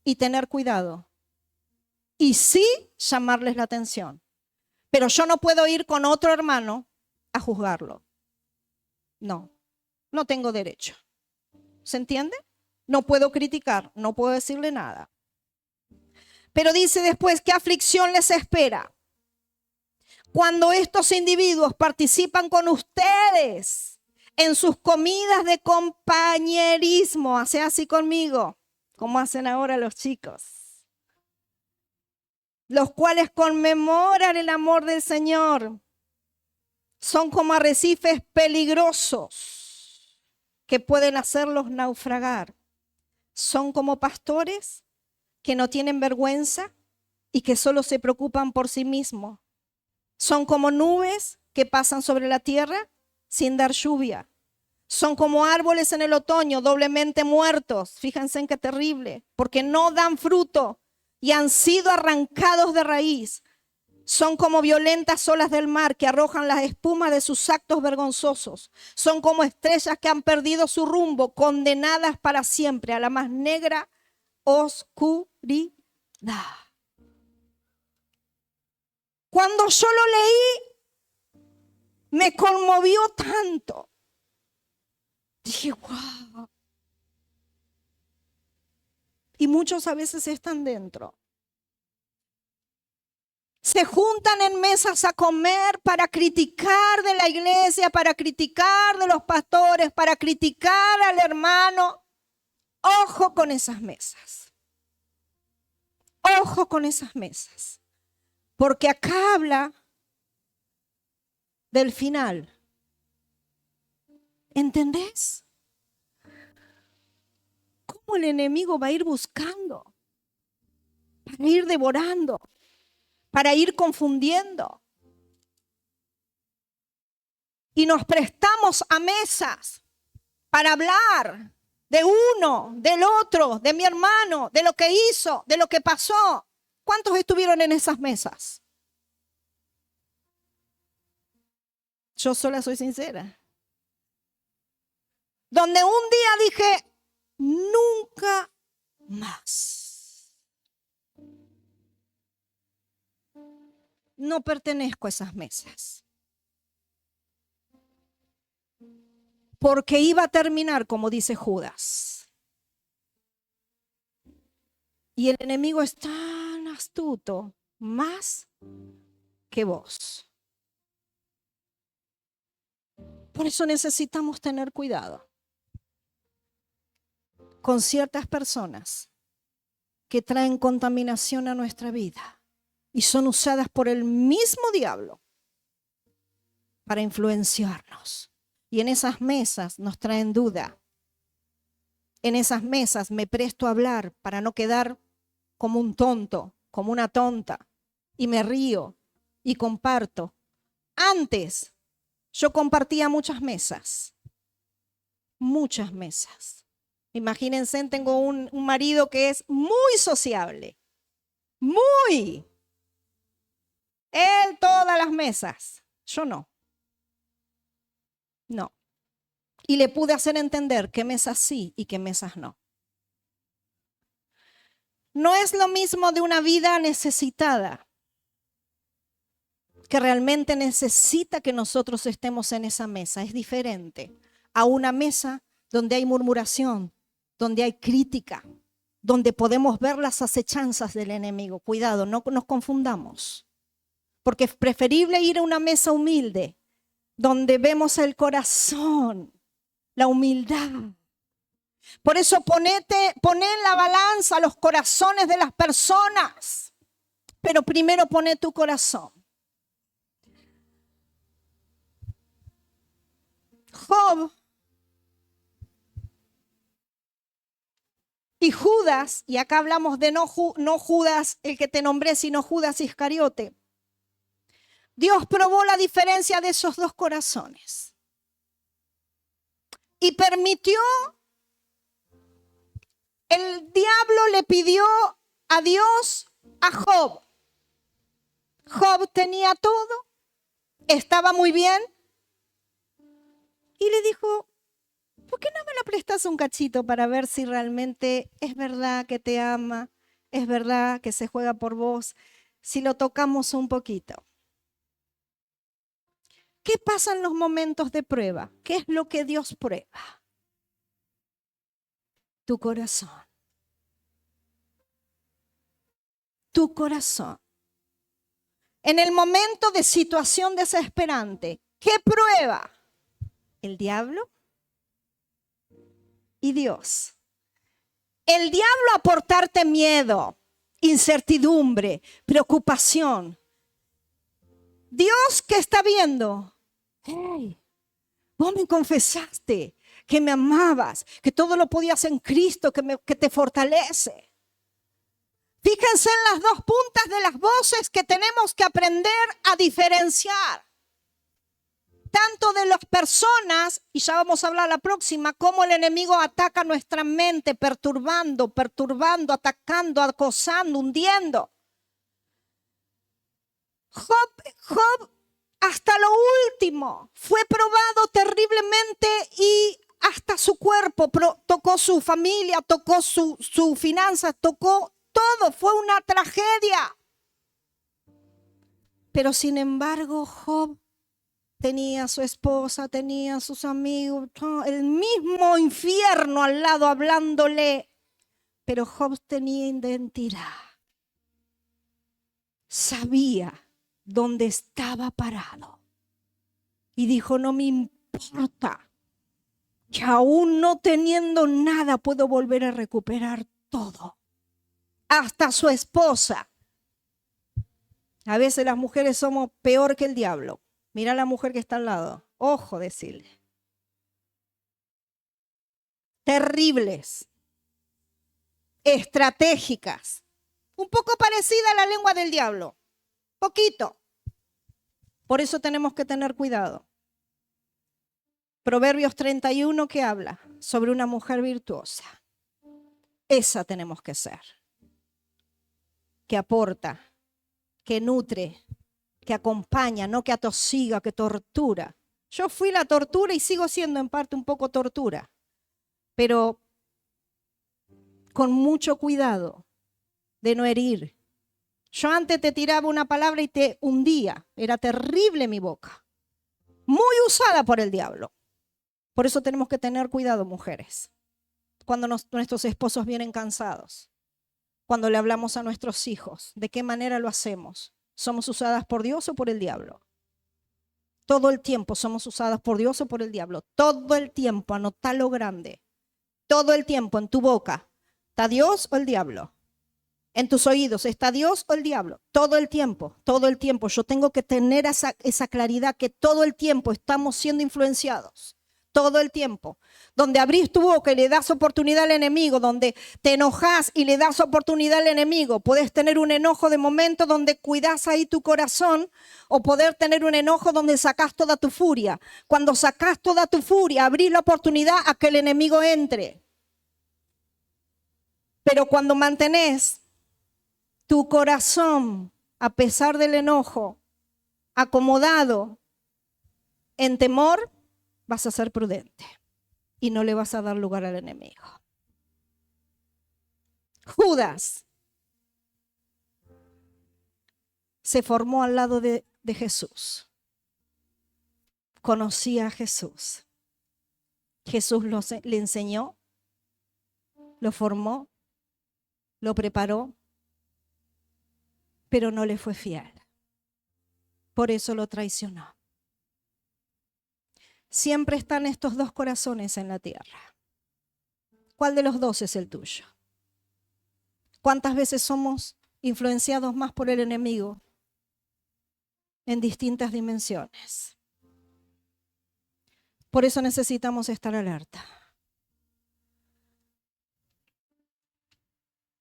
y tener cuidado. Y sí llamarles la atención. Pero yo no puedo ir con otro hermano a juzgarlo. No tengo derecho. ¿Se entiende? No puedo criticar, no puedo decirle nada. Pero dice después, ¿qué aflicción les espera? Cuando estos individuos participan con ustedes en sus comidas de compañerismo, hace así conmigo, como hacen ahora los chicos, los cuales conmemoran el amor del Señor, son como arrecifes peligrosos que pueden hacerlos naufragar. Son como pastores que no tienen vergüenza y que solo se preocupan por sí mismos. Son como nubes que pasan sobre la tierra sin dar lluvia. Son como árboles en el otoño doblemente muertos. Fíjense en qué terrible, porque no dan fruto y han sido arrancados de raíz. Son como violentas olas del mar que arrojan las espumas de sus actos vergonzosos. Son como estrellas que han perdido su rumbo, condenadas para siempre a la más negra oscuridad. Cuando yo lo leí, me conmovió tanto. Dije, wow. Y muchos a veces están dentro. Se juntan en mesas a comer para criticar de la iglesia, para criticar de los pastores, para criticar al hermano. Ojo con esas mesas. Ojo con esas mesas. Porque acá habla del final. ¿Entendés? ¿Cómo el enemigo va a ir buscando? Para ir devorando, para ir confundiendo. Y nos prestamos a mesas para hablar de uno, del otro, de mi hermano, de lo que hizo, de lo que pasó. ¿Cuántos estuvieron en esas mesas? Yo sola soy sincera. Donde un día dije, nunca más. No pertenezco a esas mesas. Porque iba a terminar como dice Judas. Y el enemigo es tan astuto, más que vos. Por eso necesitamos tener cuidado con ciertas personas que traen contaminación a nuestra vida y son usadas por el mismo diablo para influenciarnos. Y en esas mesas nos traen duda. En esas mesas me presto a hablar para no quedar como un tonto, como una tonta. Y me río y comparto. Antes yo compartía muchas mesas. Muchas mesas. Imagínense, tengo un marido que es muy sociable. Muy. Él todas las mesas. Yo no. No. Y le pude hacer entender qué mesas sí y qué mesas no. No es lo mismo de una vida necesitada, que realmente necesita que nosotros estemos en esa mesa. Es diferente a una mesa donde hay murmuración, donde hay crítica, donde podemos ver las acechanzas del enemigo. Cuidado, no nos confundamos, porque es preferible ir a una mesa humilde, donde vemos el corazón, la humildad. Por eso poné en la balanza los corazones de las personas, pero primero poné tu corazón. Job y Judas, y acá hablamos de no Judas el que te nombré, sino Judas Iscariote. Dios probó la diferencia de esos dos corazones y permitió. El diablo le pidió a Dios a Job. Job tenía todo, estaba muy bien. Y le dijo, ¿por qué no me lo prestas un cachito para ver si realmente es verdad que te ama? Es verdad que se juega por vos. Si lo tocamos un poquito. ¿Qué pasa en los momentos de prueba? ¿Qué es lo que Dios prueba? Tu corazón. Tu corazón. En el momento de situación desesperante, ¿qué prueba? El diablo y Dios. El diablo a aportarte miedo, incertidumbre, preocupación. Dios que está viendo, hey, vos me confesaste que me amabas, que todo lo podías en Cristo, que te fortalece. Fíjense en las dos puntas de las voces que tenemos que aprender a diferenciar. Tanto de las personas, y ya vamos a hablar la próxima, cómo el enemigo ataca nuestra mente, perturbando, atacando, acosando, hundiendo. Job, hasta lo último, fue probado terriblemente y hasta su cuerpo, tocó su familia, tocó su finanzas, tocó todo, fue una tragedia. Pero sin embargo, Job tenía a su esposa, tenía a sus amigos, el mismo infierno al lado hablándole. Pero Job tenía identidad. sabía dónde estaba parado. Y dijo, no me importa que aún no teniendo nada puedo volver a recuperar todo. Hasta su esposa. A veces las mujeres somos peor que el diablo. Mira a la mujer que está al lado. Ojo, decirle. Terribles. Estratégicas. Un poco parecida a la lengua del diablo. Poquito. Por eso tenemos que tener cuidado. Proverbios 31 que habla sobre una mujer virtuosa. Esa tenemos que ser. Que aporta, que nutre, que acompaña, no que atosiga, que tortura. Yo fui la tortura y sigo siendo en parte un poco tortura, pero con mucho cuidado de no herir. Yo antes te tiraba una palabra y te hundía. Era terrible mi boca. Muy usada por el diablo. Por eso tenemos que tener cuidado, mujeres. Cuando nuestros esposos vienen cansados. Cuando le hablamos a nuestros hijos. ¿De qué manera lo hacemos? ¿Somos usadas por Dios o por el diablo? Todo el tiempo somos usadas por Dios o por el diablo. Todo el tiempo, anotalo grande. Todo el tiempo en tu boca. ¿Está Dios o el diablo? En tus oídos, ¿está Dios o el diablo? Todo el tiempo, todo el tiempo. Yo tengo que tener esa claridad que todo el tiempo estamos siendo influenciados. Todo el tiempo. Donde abrís tu boca y le das oportunidad al enemigo, donde te enojas y le das oportunidad al enemigo. Puedes tener un enojo de momento donde cuidas ahí tu corazón o poder tener un enojo donde sacás toda tu furia. Cuando sacás toda tu furia, abrís la oportunidad a que el enemigo entre. Pero cuando mantenés tu corazón, a pesar del enojo, acomodado en temor, vas a ser prudente y no le vas a dar lugar al enemigo. Judas se formó al lado de Jesús. Conocía a Jesús. Jesús le enseñó, lo formó, lo preparó, pero no le fue fiel. Por eso lo traicionó. Siempre están estos dos corazones en la tierra. ¿Cuál de los dos es el tuyo? ¿Cuántas veces somos influenciados más por el enemigo en distintas dimensiones? Por eso necesitamos estar alerta.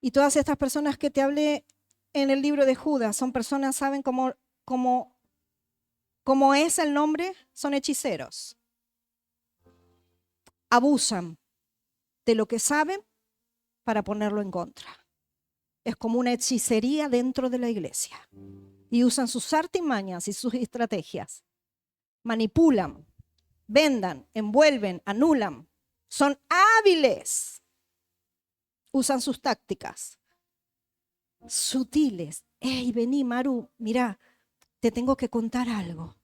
Y todas estas personas que te hablé en el libro de Judas son personas, ¿saben cómo es el nombre? Son hechiceros. Abusan de lo que saben para ponerlo en contra. Es como una hechicería dentro de la iglesia. Y usan sus artimañas y sus estrategias. Manipulan, vendan, envuelven, anulan. Son hábiles. Usan sus tácticas. Sutiles. Hey, vení, Maru, mirá, te tengo que contar algo.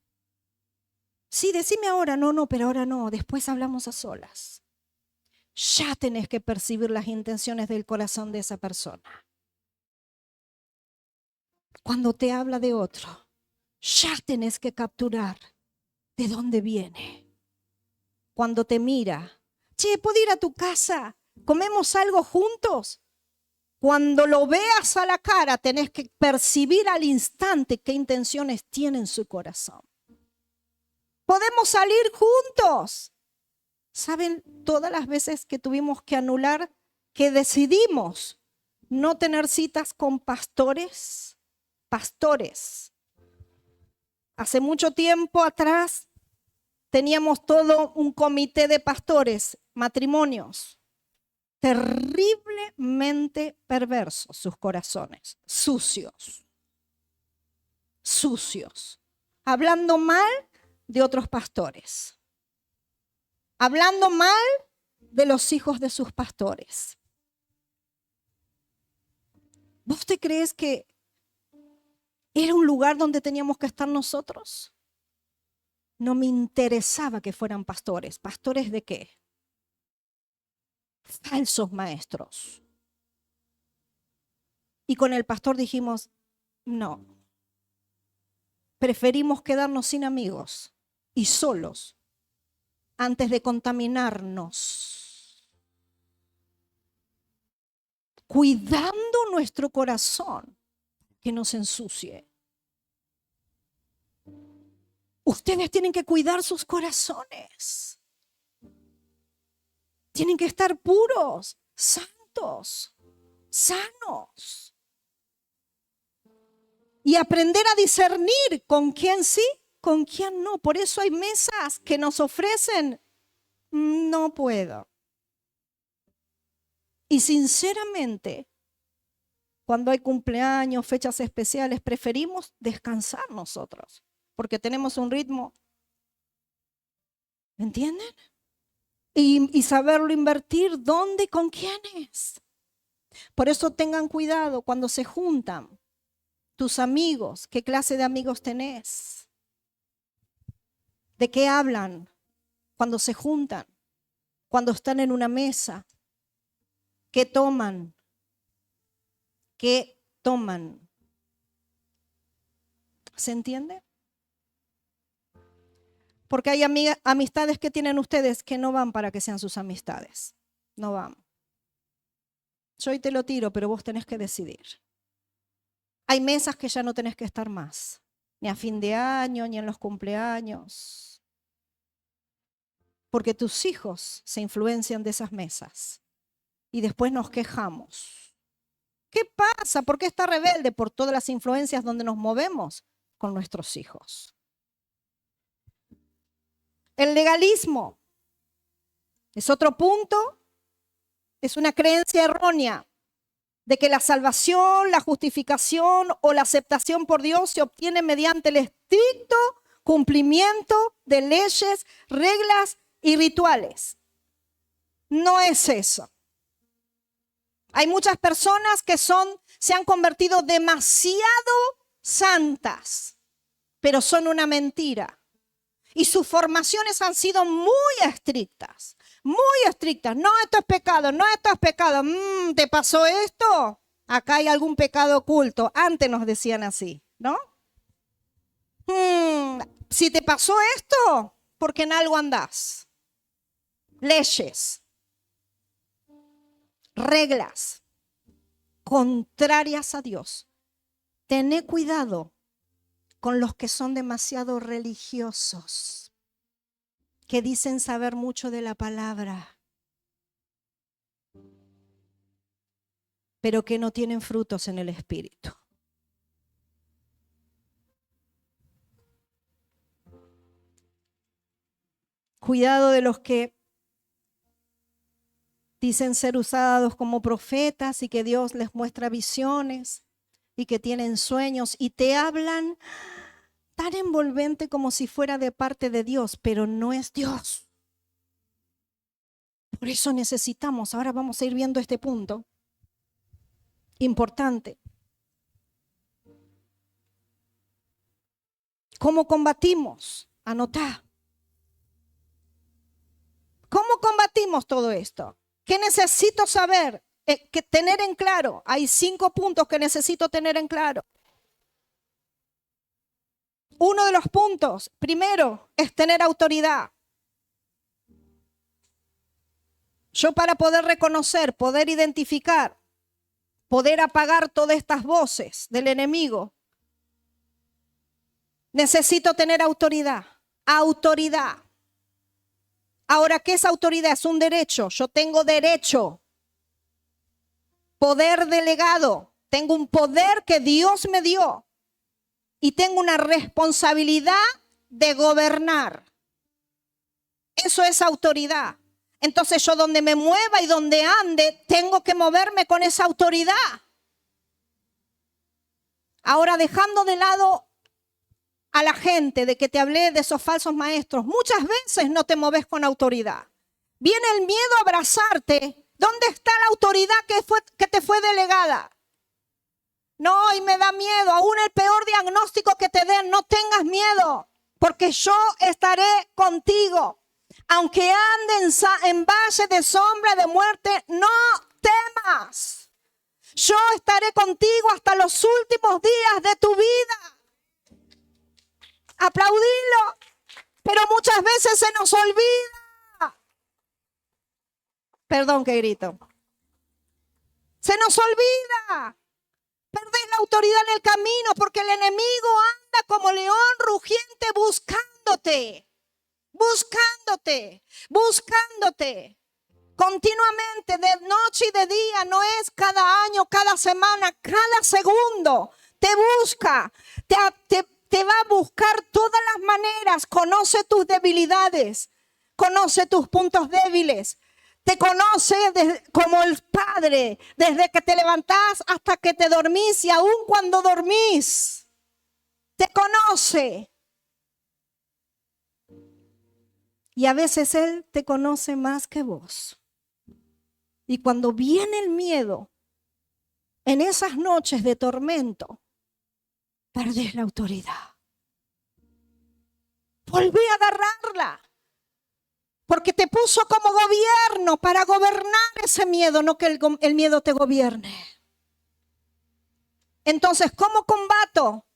Sí, decime ahora. No, pero ahora no. Después hablamos a solas. Ya tenés que percibir las intenciones del corazón de esa persona. Cuando te habla de otro, ya tenés que capturar de dónde viene. Cuando te mira, che, ¿puedo ir a tu casa? ¿Comemos algo juntos? Cuando lo veas a la cara, tenés que percibir al instante qué intenciones tiene en su corazón. ¿Podemos salir juntos? ¿Saben todas las veces que tuvimos que anular, que decidimos no tener citas con pastores? Pastores. Hace mucho tiempo atrás teníamos todo un comité de pastores, matrimonios. Terriblemente perversos sus corazones, sucios, hablando mal de otros pastores, hablando mal de los hijos de sus pastores. ¿Vos te crees que era un lugar donde teníamos que estar nosotros? No me interesaba que fueran pastores. ¿Pastores de qué? Falsos maestros. Y con el pastor dijimos, no, preferimos quedarnos sin amigos y solos antes de contaminarnos, cuidando nuestro corazón que no se ensucie. Ustedes tienen que cuidar sus corazones. Tienen que estar puros, santos, sanos. Y aprender a discernir con quién sí, con quién no. Por eso hay mesas que nos ofrecen, no puedo. Y sinceramente, cuando hay cumpleaños, fechas especiales, preferimos descansar nosotros, porque tenemos un ritmo, ¿me entienden? Y saberlo invertir, ¿dónde y con quiénes? Por eso tengan cuidado cuando se juntan tus amigos, ¿qué clase de amigos tenés? ¿De qué hablan cuando se juntan? Cuando están en una mesa, ¿qué toman? ¿Qué toman? ¿Se entiende? Porque hay amistades que tienen ustedes que no van para que sean sus amistades. No van. Yo hoy te lo tiro, pero vos tenés que decidir. Hay mesas que ya no tenés que estar más. Ni a fin de año, ni en los cumpleaños. Porque tus hijos se influencian de esas mesas. Y después nos quejamos. ¿Qué pasa? ¿Por qué está rebelde? Por todas las influencias donde nos movemos con nuestros hijos. El legalismo es otro punto, es una creencia errónea de que la salvación, la justificación o la aceptación por Dios se obtiene mediante el estricto cumplimiento de leyes, reglas y rituales. No es eso. Hay muchas personas que se han convertido demasiado santas, pero son una mentira. Y sus formaciones han sido muy estrictas, muy estrictas. No, esto es pecado, no, esto es pecado. ¿Te pasó esto? Acá hay algún pecado oculto. Antes nos decían así, ¿no? Si te pasó esto, porque en algo andás. Leyes, reglas contrarias a Dios. Tené cuidado con los que son demasiado religiosos, que dicen saber mucho de la palabra, pero que no tienen frutos en el Espíritu. Cuidado de los que dicen ser usados como profetas y que Dios les muestra visiones y que tienen sueños y te hablan tan envolvente como si fuera de parte de Dios, pero no es Dios. Por eso necesitamos, ahora vamos a ir viendo este punto importante. ¿Cómo combatimos? Anotá. ¿Cómo combatimos todo esto? ¿Qué necesito saber? Tener en claro. Hay 5 puntos que necesito tener en claro. Uno de los puntos, primero, es tener autoridad. Yo para poder reconocer, poder identificar, poder apagar todas estas voces del enemigo, necesito tener autoridad. Autoridad. Ahora, ¿qué es autoridad? Es un derecho. Yo tengo derecho. Poder delegado. Tengo un poder que Dios me dio. Y tengo una responsabilidad de gobernar. Eso es autoridad. Entonces yo donde me mueva y donde ande, tengo que moverme con esa autoridad. Ahora, dejando de lado a la gente de que te hablé de esos falsos maestros, muchas veces no te moves con autoridad. Viene el miedo a abrazarte. ¿Dónde está la autoridad que te fue delegada? No, y me da miedo. Aún el peor diagnóstico que te den, no tengas miedo, porque yo estaré contigo. Aunque ande en valle de sombra de muerte, no temas. Yo estaré contigo hasta los últimos días de tu vida. Aplaudilo. Pero muchas veces se nos olvida. Perdón que grito. Se nos olvida. Perdés la autoridad en el camino porque el enemigo anda como león rugiente buscándote. Buscándote. Buscándote. Continuamente, de noche y de día. No es cada año, cada semana, cada segundo. Te busca. Te va a buscar todas las maneras. Conoce tus debilidades. Conoce tus puntos débiles. Te conoce como el Padre, desde que te levantás hasta que te dormís y aún cuando dormís. Te conoce. Y a veces Él te conoce más que vos. Y cuando viene el miedo, en esas noches de tormento, perdés la autoridad. Volví a agarrarla. Porque te puso como gobierno para gobernar ese miedo, no que el miedo te gobierne. Entonces, ¿cómo combato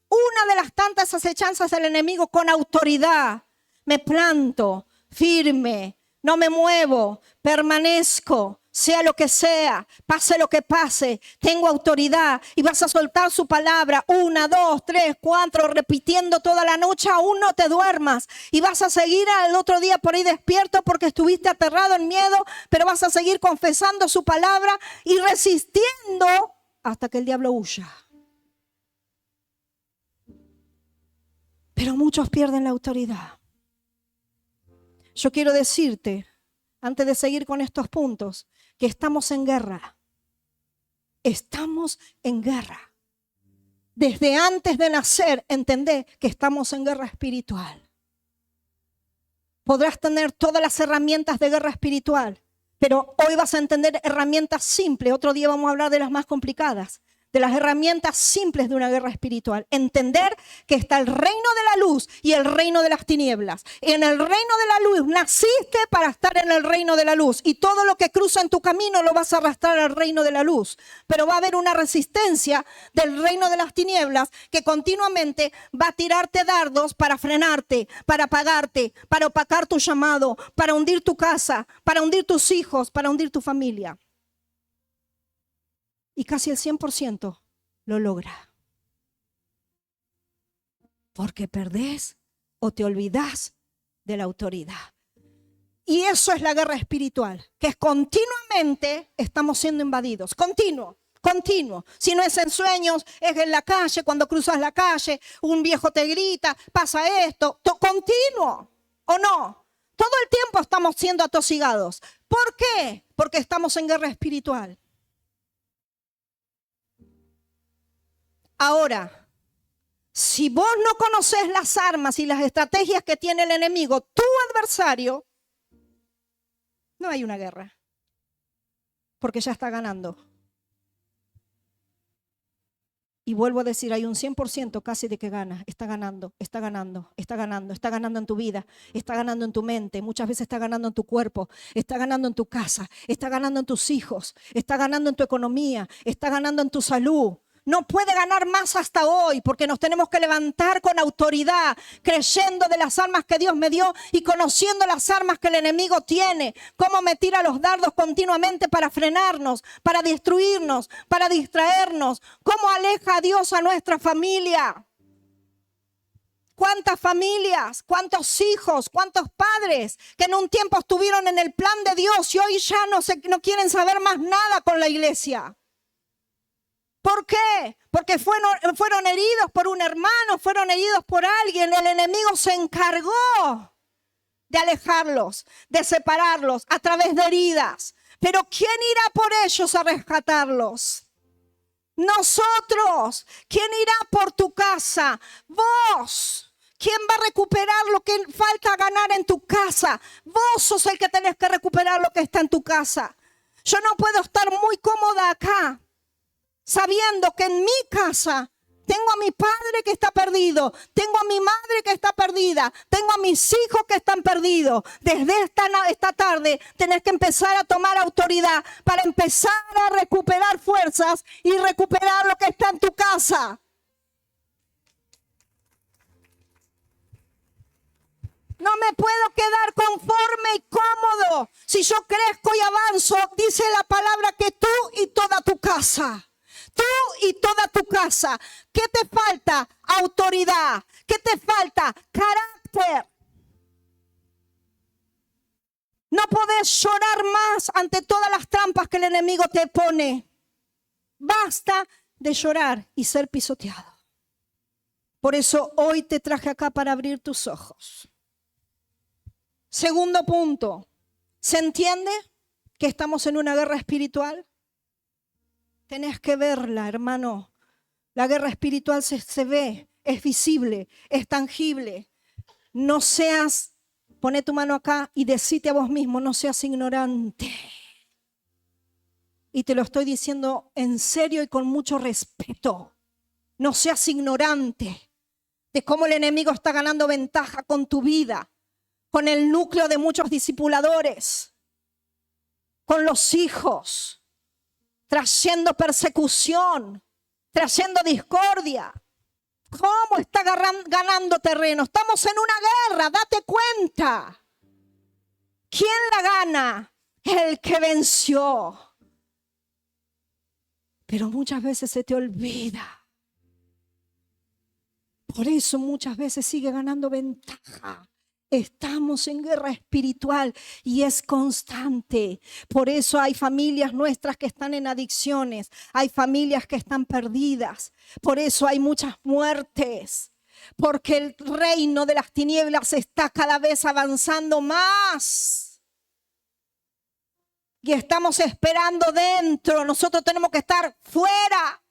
una de las tantas acechanzas del enemigo? Con autoridad. Me planto firme, no me muevo, permanezco. Sea lo que sea, pase lo que pase, tengo autoridad y vas a soltar su palabra 1, 2, 3, 4, repitiendo toda la noche, aún no te duermas y vas a seguir al otro día por ahí despierto porque estuviste aterrado en miedo, pero vas a seguir confesando su palabra y resistiendo hasta que el diablo huya. Pero muchos pierden la autoridad. Yo quiero decirte, antes de seguir con estos puntos, que estamos en guerra. Estamos en guerra. Desde antes de nacer, entendé que estamos en guerra espiritual. Podrás tener todas las herramientas de guerra espiritual, pero hoy vas a entender herramientas simples. Otro día vamos a hablar de las más complicadas. De las herramientas simples de una guerra espiritual. Entender que está el reino de la luz y el reino de las tinieblas. En el reino de la luz naciste para estar en el reino de la luz. Y todo lo que cruza en tu camino lo vas a arrastrar al reino de la luz. Pero va a haber una resistencia del reino de las tinieblas que continuamente va a tirarte dardos para frenarte, para apagarte, para opacar tu llamado, para hundir tu casa, para hundir tus hijos, para hundir tu familia. Y casi el 100% lo logra. Porque perdés o te olvidás de la autoridad. Y eso es la guerra espiritual, que es continuamente estamos siendo invadidos. Continuo. Si no es en sueños, es en la calle, cuando cruzas la calle, un viejo te grita, pasa esto. Continuo, ¿o no? Todo el tiempo estamos siendo atosigados. ¿Por qué? Porque estamos en guerra espiritual. Ahora, si vos no conocés las armas y las estrategias que tiene el enemigo, tu adversario, no hay una guerra, porque ya está ganando. Y vuelvo a decir, hay un 100% casi de que gana, está ganando en tu vida, está ganando en tu mente, muchas veces está ganando en tu cuerpo, está ganando en tu casa, está ganando en tus hijos, está ganando en tu economía, está ganando en tu salud. No puede ganar más hasta hoy porque nos tenemos que levantar con autoridad, creyendo de las armas que Dios me dio y conociendo las armas que el enemigo tiene. Cómo me tira los dardos continuamente para frenarnos, para destruirnos, para distraernos. Cómo aleja a Dios a nuestra familia. ¿Cuántas familias, cuántos hijos, cuántos padres que en un tiempo estuvieron en el plan de Dios y hoy ya no quieren saber más nada con la iglesia? ¿Por qué? Porque fueron heridos por un hermano, fueron heridos por alguien. El enemigo se encargó de alejarlos, de separarlos a través de heridas. Pero ¿quién irá por ellos a rescatarlos? Nosotros. ¿Quién irá por tu casa? Vos. ¿Quién va a recuperar lo que falta ganar en tu casa? Vos sos el que tenés que recuperar lo que está en tu casa. Yo no puedo estar muy cómoda acá, sabiendo que en mi casa tengo a mi padre que está perdido, tengo a mi madre que está perdida, tengo a mis hijos que están perdidos. Desde esta tarde tenés que empezar a tomar autoridad para empezar a recuperar fuerzas y recuperar lo que está en tu casa. No me puedo quedar conforme y cómodo. Si yo crezco y avanzo, dice la palabra que tú y toda tu casa. Tú y toda tu casa. ¿Qué te falta? Autoridad. ¿Qué te falta? Carácter. No podés llorar más ante todas las trampas que el enemigo te pone. Basta de llorar y ser pisoteado. Por eso hoy te traje acá para abrir tus ojos. Segundo punto, ¿se entiende que estamos en una guerra espiritual? Tenés que verla, hermano. La guerra espiritual se ve, es visible, es tangible. No seas, poné tu mano acá y decite a vos mismo, no seas ignorante. Y te lo estoy diciendo en serio y con mucho respeto. No seas ignorante de cómo el enemigo está ganando ventaja con tu vida, con el núcleo de muchos discipuladores, con los hijos, trayendo persecución, trayendo discordia. ¿Cómo está ganando terreno? Estamos en una guerra, date cuenta. ¿Quién la gana? El que venció. Pero muchas veces se te olvida. Por eso muchas veces sigue ganando ventaja. Estamos en guerra espiritual y es constante. Por eso hay familias nuestras que están en adicciones. Hay familias que están perdidas. Por eso hay muchas muertes. Porque el reino de las tinieblas está cada vez avanzando más. Y estamos esperando dentro. Nosotros tenemos que estar fuera,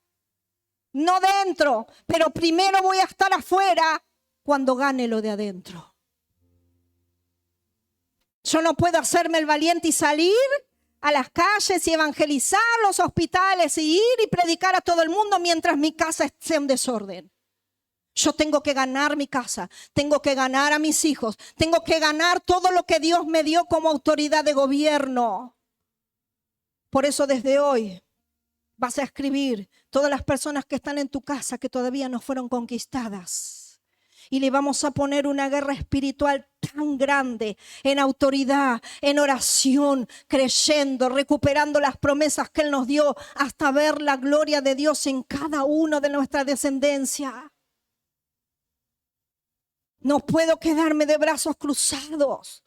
no dentro. Pero primero voy a estar afuera cuando gane lo de adentro. Yo no puedo hacerme el valiente y salir a las calles y evangelizar los hospitales y ir y predicar a todo el mundo mientras mi casa esté en desorden. Yo tengo que ganar mi casa, tengo que ganar a mis hijos, tengo que ganar todo lo que Dios me dio como autoridad de gobierno. Por eso desde hoy vas a escribir todas las personas que están en tu casa que todavía no fueron conquistadas. Y le vamos a poner una guerra espiritual tan grande, en autoridad, en oración, creyendo, recuperando las promesas que Él nos dio, hasta ver la gloria de Dios en cada uno de nuestra descendencia. No puedo quedarme de brazos cruzados,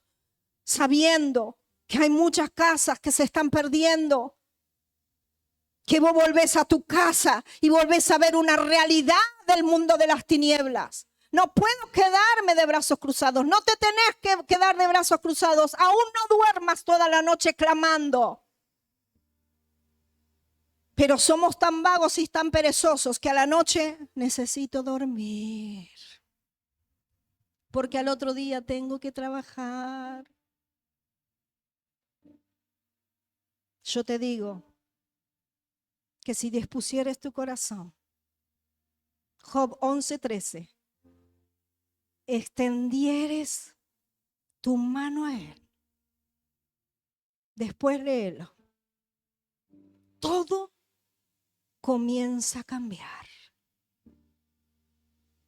sabiendo que hay muchas casas que se están perdiendo. Que vos volvés a tu casa y volvés a ver una realidad del mundo de las tinieblas. No puedo quedarme de brazos cruzados. No te tenés que quedar de brazos cruzados. Aún no duermas toda la noche clamando. Pero somos tan vagos y tan perezosos que a la noche necesito dormir. Porque al otro día tengo que trabajar. Yo te digo que si dispusieres tu corazón, Job 11:13, extendieres tu mano a Él. Después léelo. Todo comienza a cambiar.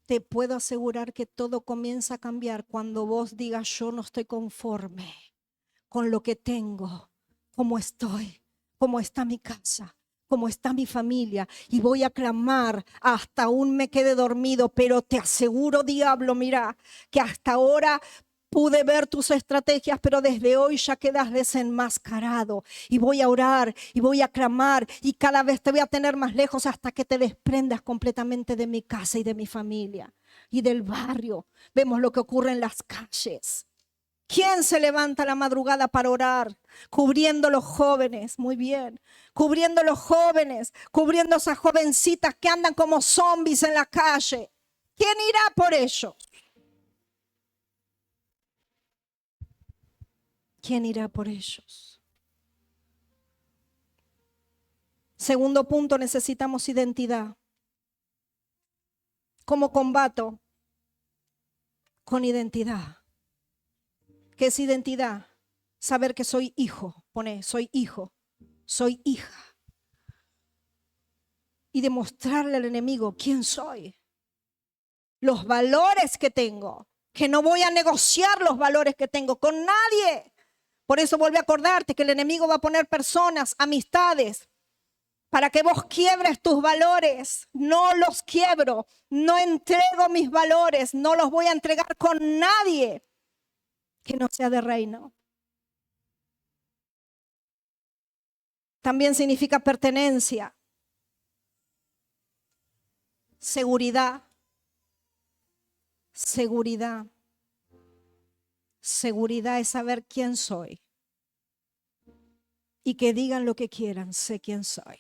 Te puedo asegurar que todo comienza a cambiar cuando vos digas: yo no estoy conforme con lo que tengo, como estoy, como está mi casa, como está mi familia, y voy a clamar hasta aún me quede dormido. Pero te aseguro, diablo, mira, que hasta ahora pude ver tus estrategias, pero desde hoy ya quedas desenmascarado. Y voy a orar y voy a clamar y cada vez te voy a tener más lejos hasta que te desprendas completamente de mi casa y de mi familia y del barrio. Vemos lo que ocurre en las calles. ¿Quién se levanta a la madrugada para orar? Cubriendo los jóvenes, muy bien. Cubriendo los jóvenes, cubriendo esas jovencitas que andan como zombies en la calle. ¿Quién irá por ellos? ¿Quién irá por ellos? Segundo punto, necesitamos identidad. ¿Cómo combato? Con identidad. ¿Qué es identidad? Saber que soy hijo. Pone, soy hijo, soy hija. Y demostrarle al enemigo quién soy. Los valores que tengo. que no voy a negociar los valores que tengo con nadie. Por eso vuelve a acordarte que el enemigo va a poner personas, amistades, para que vos quiebres tus valores. No los quiebro, no entrego mis valores, no los voy a entregar con nadie que no sea de reino. También significa pertenencia, seguridad, seguridad. Seguridad es saber quién soy y que digan lo que quieran, sé quién soy.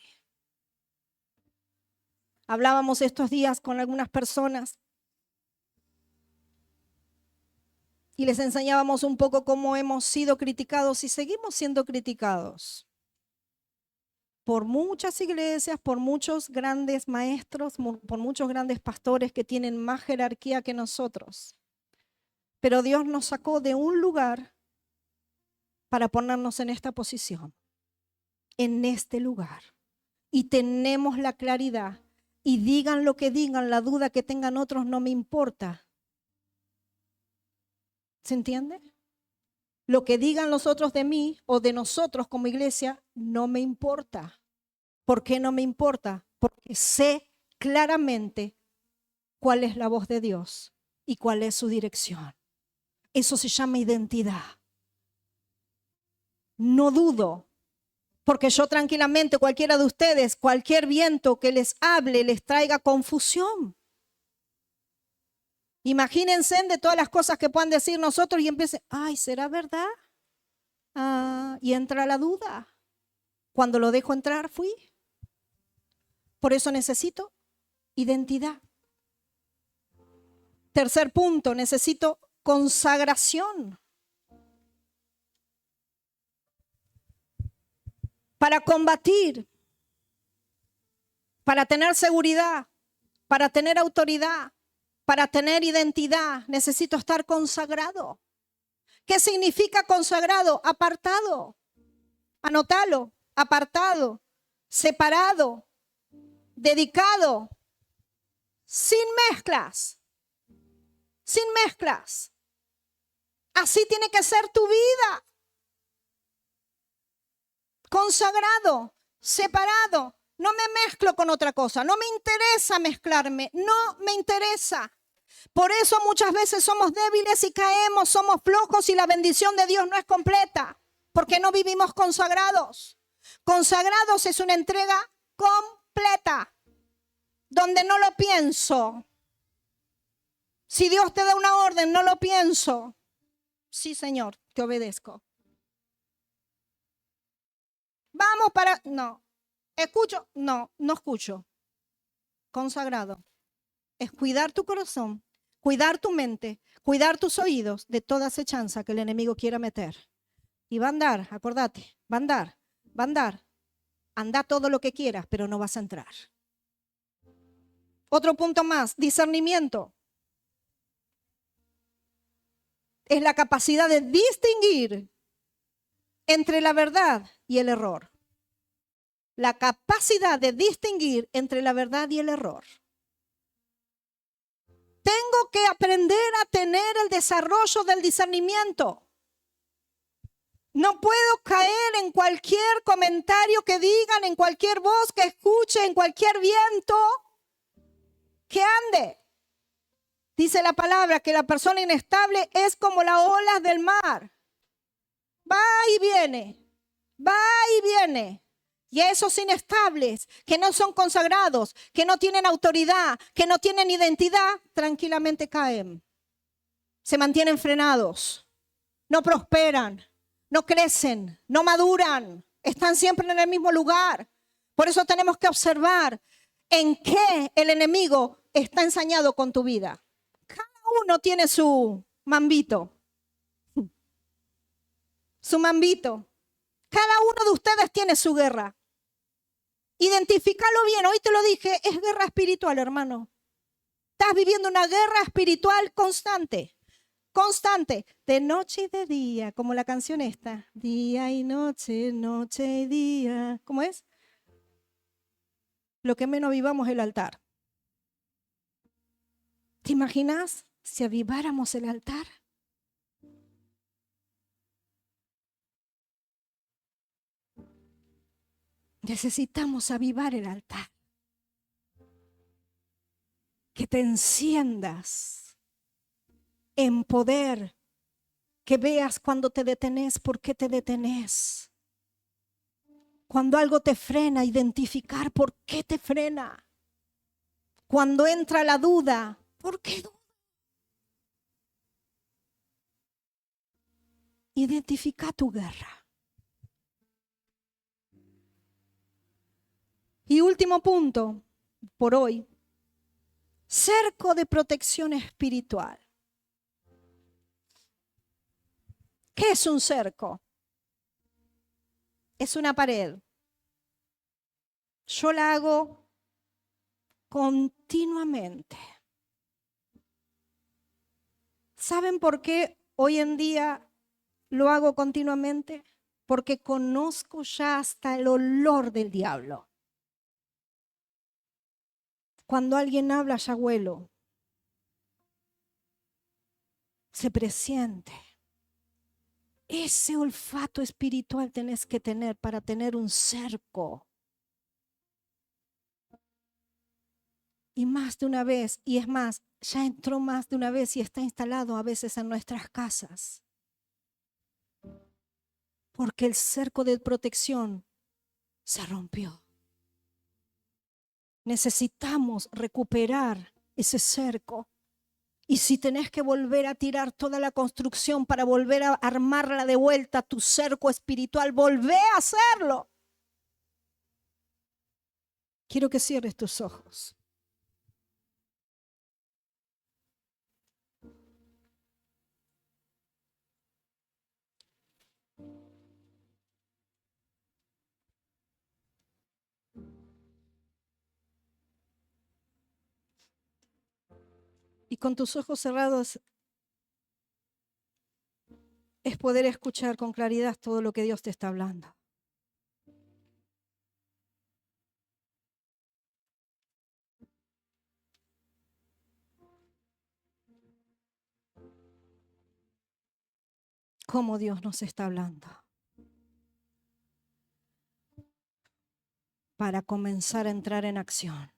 Hablábamos estos días con algunas personas y les enseñábamos un poco cómo hemos sido criticados y seguimos siendo criticados por muchas iglesias, por muchos grandes maestros, por muchos grandes pastores que tienen más jerarquía que nosotros. Pero Dios nos sacó de un lugar para ponernos en esta posición, en este lugar. Y tenemos la claridad. Y digan lo que digan, la duda que tengan otros no me importa. ¿Se entiende? Lo que digan los otros de mí o de nosotros como iglesia no me importa. ¿Por qué no me importa? Porque sé claramente cuál es la voz de Dios y cuál es su dirección. Eso se llama identidad. No dudo, porque yo tranquilamente, cualquiera de ustedes, cualquier viento que les hable, les traiga confusión. Imagínense de todas las cosas que puedan decir nosotros y empiecen, ay, ¿será verdad? Y entra la duda. Cuando lo dejo entrar, fui. Por eso necesito identidad. Tercer punto, necesito consagración. Para combatir, para tener seguridad, para tener autoridad, para tener identidad, necesito estar consagrado. ¿Qué significa consagrado? Apartado. Anótalo. Apartado, separado, dedicado, sin mezclas. Sin mezclas. Así tiene que ser tu vida. Consagrado, separado. No me mezclo con otra cosa. No me interesa mezclarme. No me interesa. Por eso muchas veces somos débiles y caemos, somos flojos y la bendición de Dios no es completa. Porque no vivimos consagrados. Consagrados es una entrega completa. Donde no lo pienso. Si Dios te da una orden, no lo pienso. Sí, Señor, te obedezco. Vamos para... No. ¿Escucho? No, no escucho. Consagrado. Es cuidar tu corazón, cuidar tu mente, cuidar tus oídos de toda acechanza que el enemigo quiera meter. Y va a andar, acordate, va a andar, va a andar. Anda todo lo que quieras, pero no vas a entrar. Otro punto más, discernimiento. Es la capacidad de distinguir entre la verdad y el error. La capacidad de distinguir entre la verdad y el error. Tengo que aprender a tener el desarrollo del discernimiento. No puedo caer en cualquier comentario que digan, en cualquier voz que escuche, en cualquier viento que ande. Dice la palabra que la persona inestable es como las olas del mar. Va y viene, va y viene. Y a esos inestables, que no son consagrados, que no tienen autoridad, que no tienen identidad, tranquilamente caen. Se mantienen frenados, no prosperan, no crecen, no maduran, están siempre en el mismo lugar. Por eso tenemos que observar en qué el enemigo está ensañado con tu vida. Cada uno tiene su mambito. Su mambito. Cada uno de ustedes tiene su guerra. Identifícalo bien, hoy te lo dije, es guerra espiritual, hermano. Estás viviendo una guerra espiritual constante, constante, de noche y de día, como la canción esta, día y noche, noche y día. ¿Cómo es? Lo que menos vivamos es el altar. ¿Te imaginas? si aviváramos el altar? Necesitamos avivar el altar. Que te enciendas en poder. Que veas cuando te detenés, por qué te detenés. Cuando algo te frena, identificar por qué te frena. Cuando entra la duda, ¿por qué duda? Identifica tu guerra. Y último punto por hoy. Cerco de protección espiritual. ¿Qué es un cerco? Es una pared. Yo la hago continuamente. ¿Saben por qué hoy en día lo hago continuamente? Porque conozco ya hasta el olor del diablo. Cuando alguien habla ya huelo. Se presiente. Ese olfato espiritual tenés que tener para tener un cerco. Y más de una vez, y es más, ya entró más de una vez y está instalado a veces en nuestras casas. Porque el cerco de protección se rompió. Necesitamos recuperar ese cerco. Y si tenés que volver a tirar toda la construcción para volver a armarla de vuelta, tu cerco espiritual, volvé a hacerlo. Quiero que cierres tus ojos. Y con tus ojos cerrados es poder escuchar con claridad todo lo que Dios te está hablando. Cómo Dios nos está hablando. Para comenzar a entrar en acción.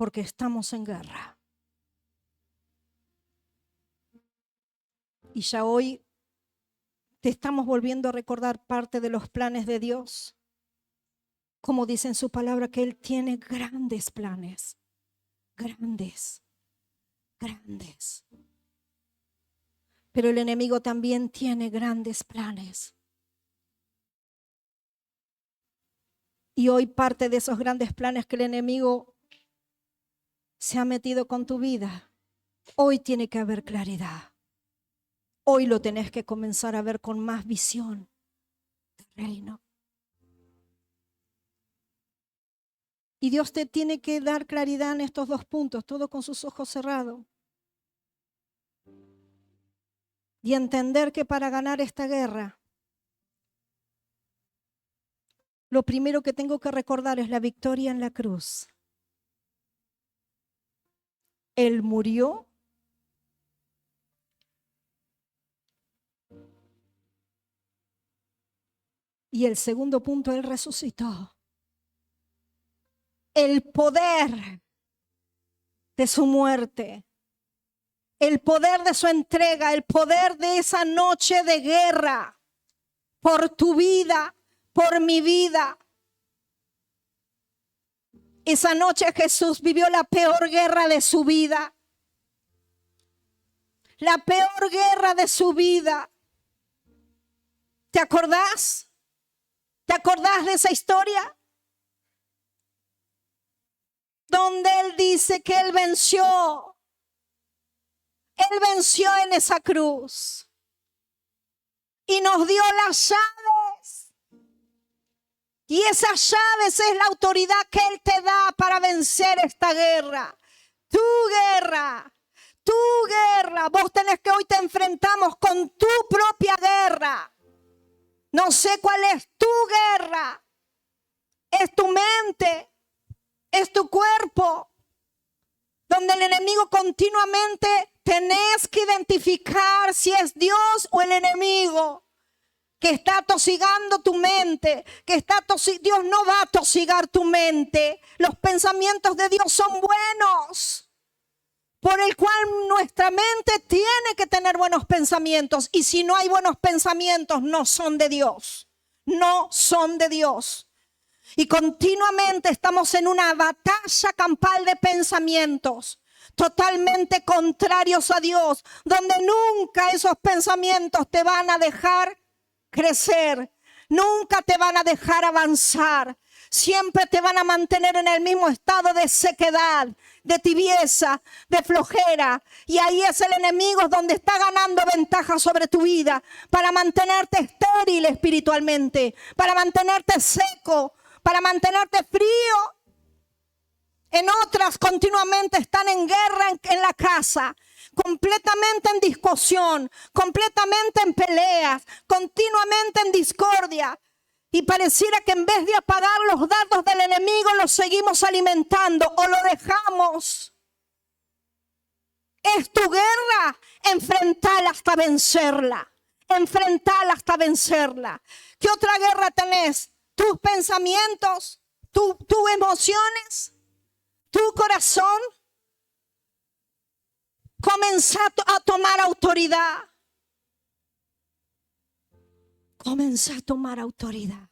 Porque estamos en guerra. Y ya hoy te estamos volviendo a recordar parte de los planes de Dios. Como dice en su palabra que Él tiene grandes planes. Grandes. Grandes. Pero el enemigo también tiene grandes planes. Y hoy parte de esos grandes planes que el enemigo se ha metido con tu vida, hoy tiene que haber claridad. Hoy lo tenés que comenzar a ver con más visión del reino. Y Dios te tiene que dar claridad en estos dos puntos, todo con sus ojos cerrados. Y entender que para ganar esta guerra, lo primero que tengo que recordar es la victoria en la cruz. Él murió. Y el segundo punto, Él resucitó. El poder de su muerte, el poder de su entrega, el poder de esa noche de guerra por tu vida, por mi vida. Esa noche Jesús vivió la peor guerra de su vida. La peor guerra de su vida. ¿Te acordás? ¿Te acordás de esa historia? Donde Él dice que Él venció. Él venció en esa cruz. Y nos dio las llaves. Y esas llaves es la autoridad que Él te da para vencer esta guerra. Tu guerra. Tu guerra. Vos tenés que hoy te enfrentamos con tu propia guerra. No sé cuál es tu guerra. Es tu mente. Es tu cuerpo. donde el enemigo continuamente tenés que identificar si es Dios o el enemigo que está atosigando tu mente, Dios no va a atosigar tu mente. Los pensamientos de Dios son buenos, por el cual nuestra mente tiene que tener buenos pensamientos. Y si no hay buenos pensamientos, no son de Dios. No son de Dios. Y continuamente estamos en una batalla campal de pensamientos totalmente contrarios a Dios, donde nunca esos pensamientos te van a dejar crecer, nunca te van a dejar avanzar. Siempre te van a mantener en el mismo estado de sequedad, de tibieza, de flojera. Y ahí es el enemigo donde está ganando ventaja sobre tu vida para mantenerte estéril espiritualmente, para mantenerte seco, para mantenerte frío. En otras continuamente están en guerra en la casa, completamente en discusión, completamente en peleas, continuamente en discordia. Y pareciera que en vez de apagar los dardos del enemigo, los seguimos alimentando o lo dejamos. Es tu guerra, enfrentala hasta vencerla. Enfrentala hasta vencerla. ¿Qué otra guerra tenés? Tus pensamientos, tus emociones, tu corazón. Comenzá a tomar autoridad. Comenzá a tomar autoridad.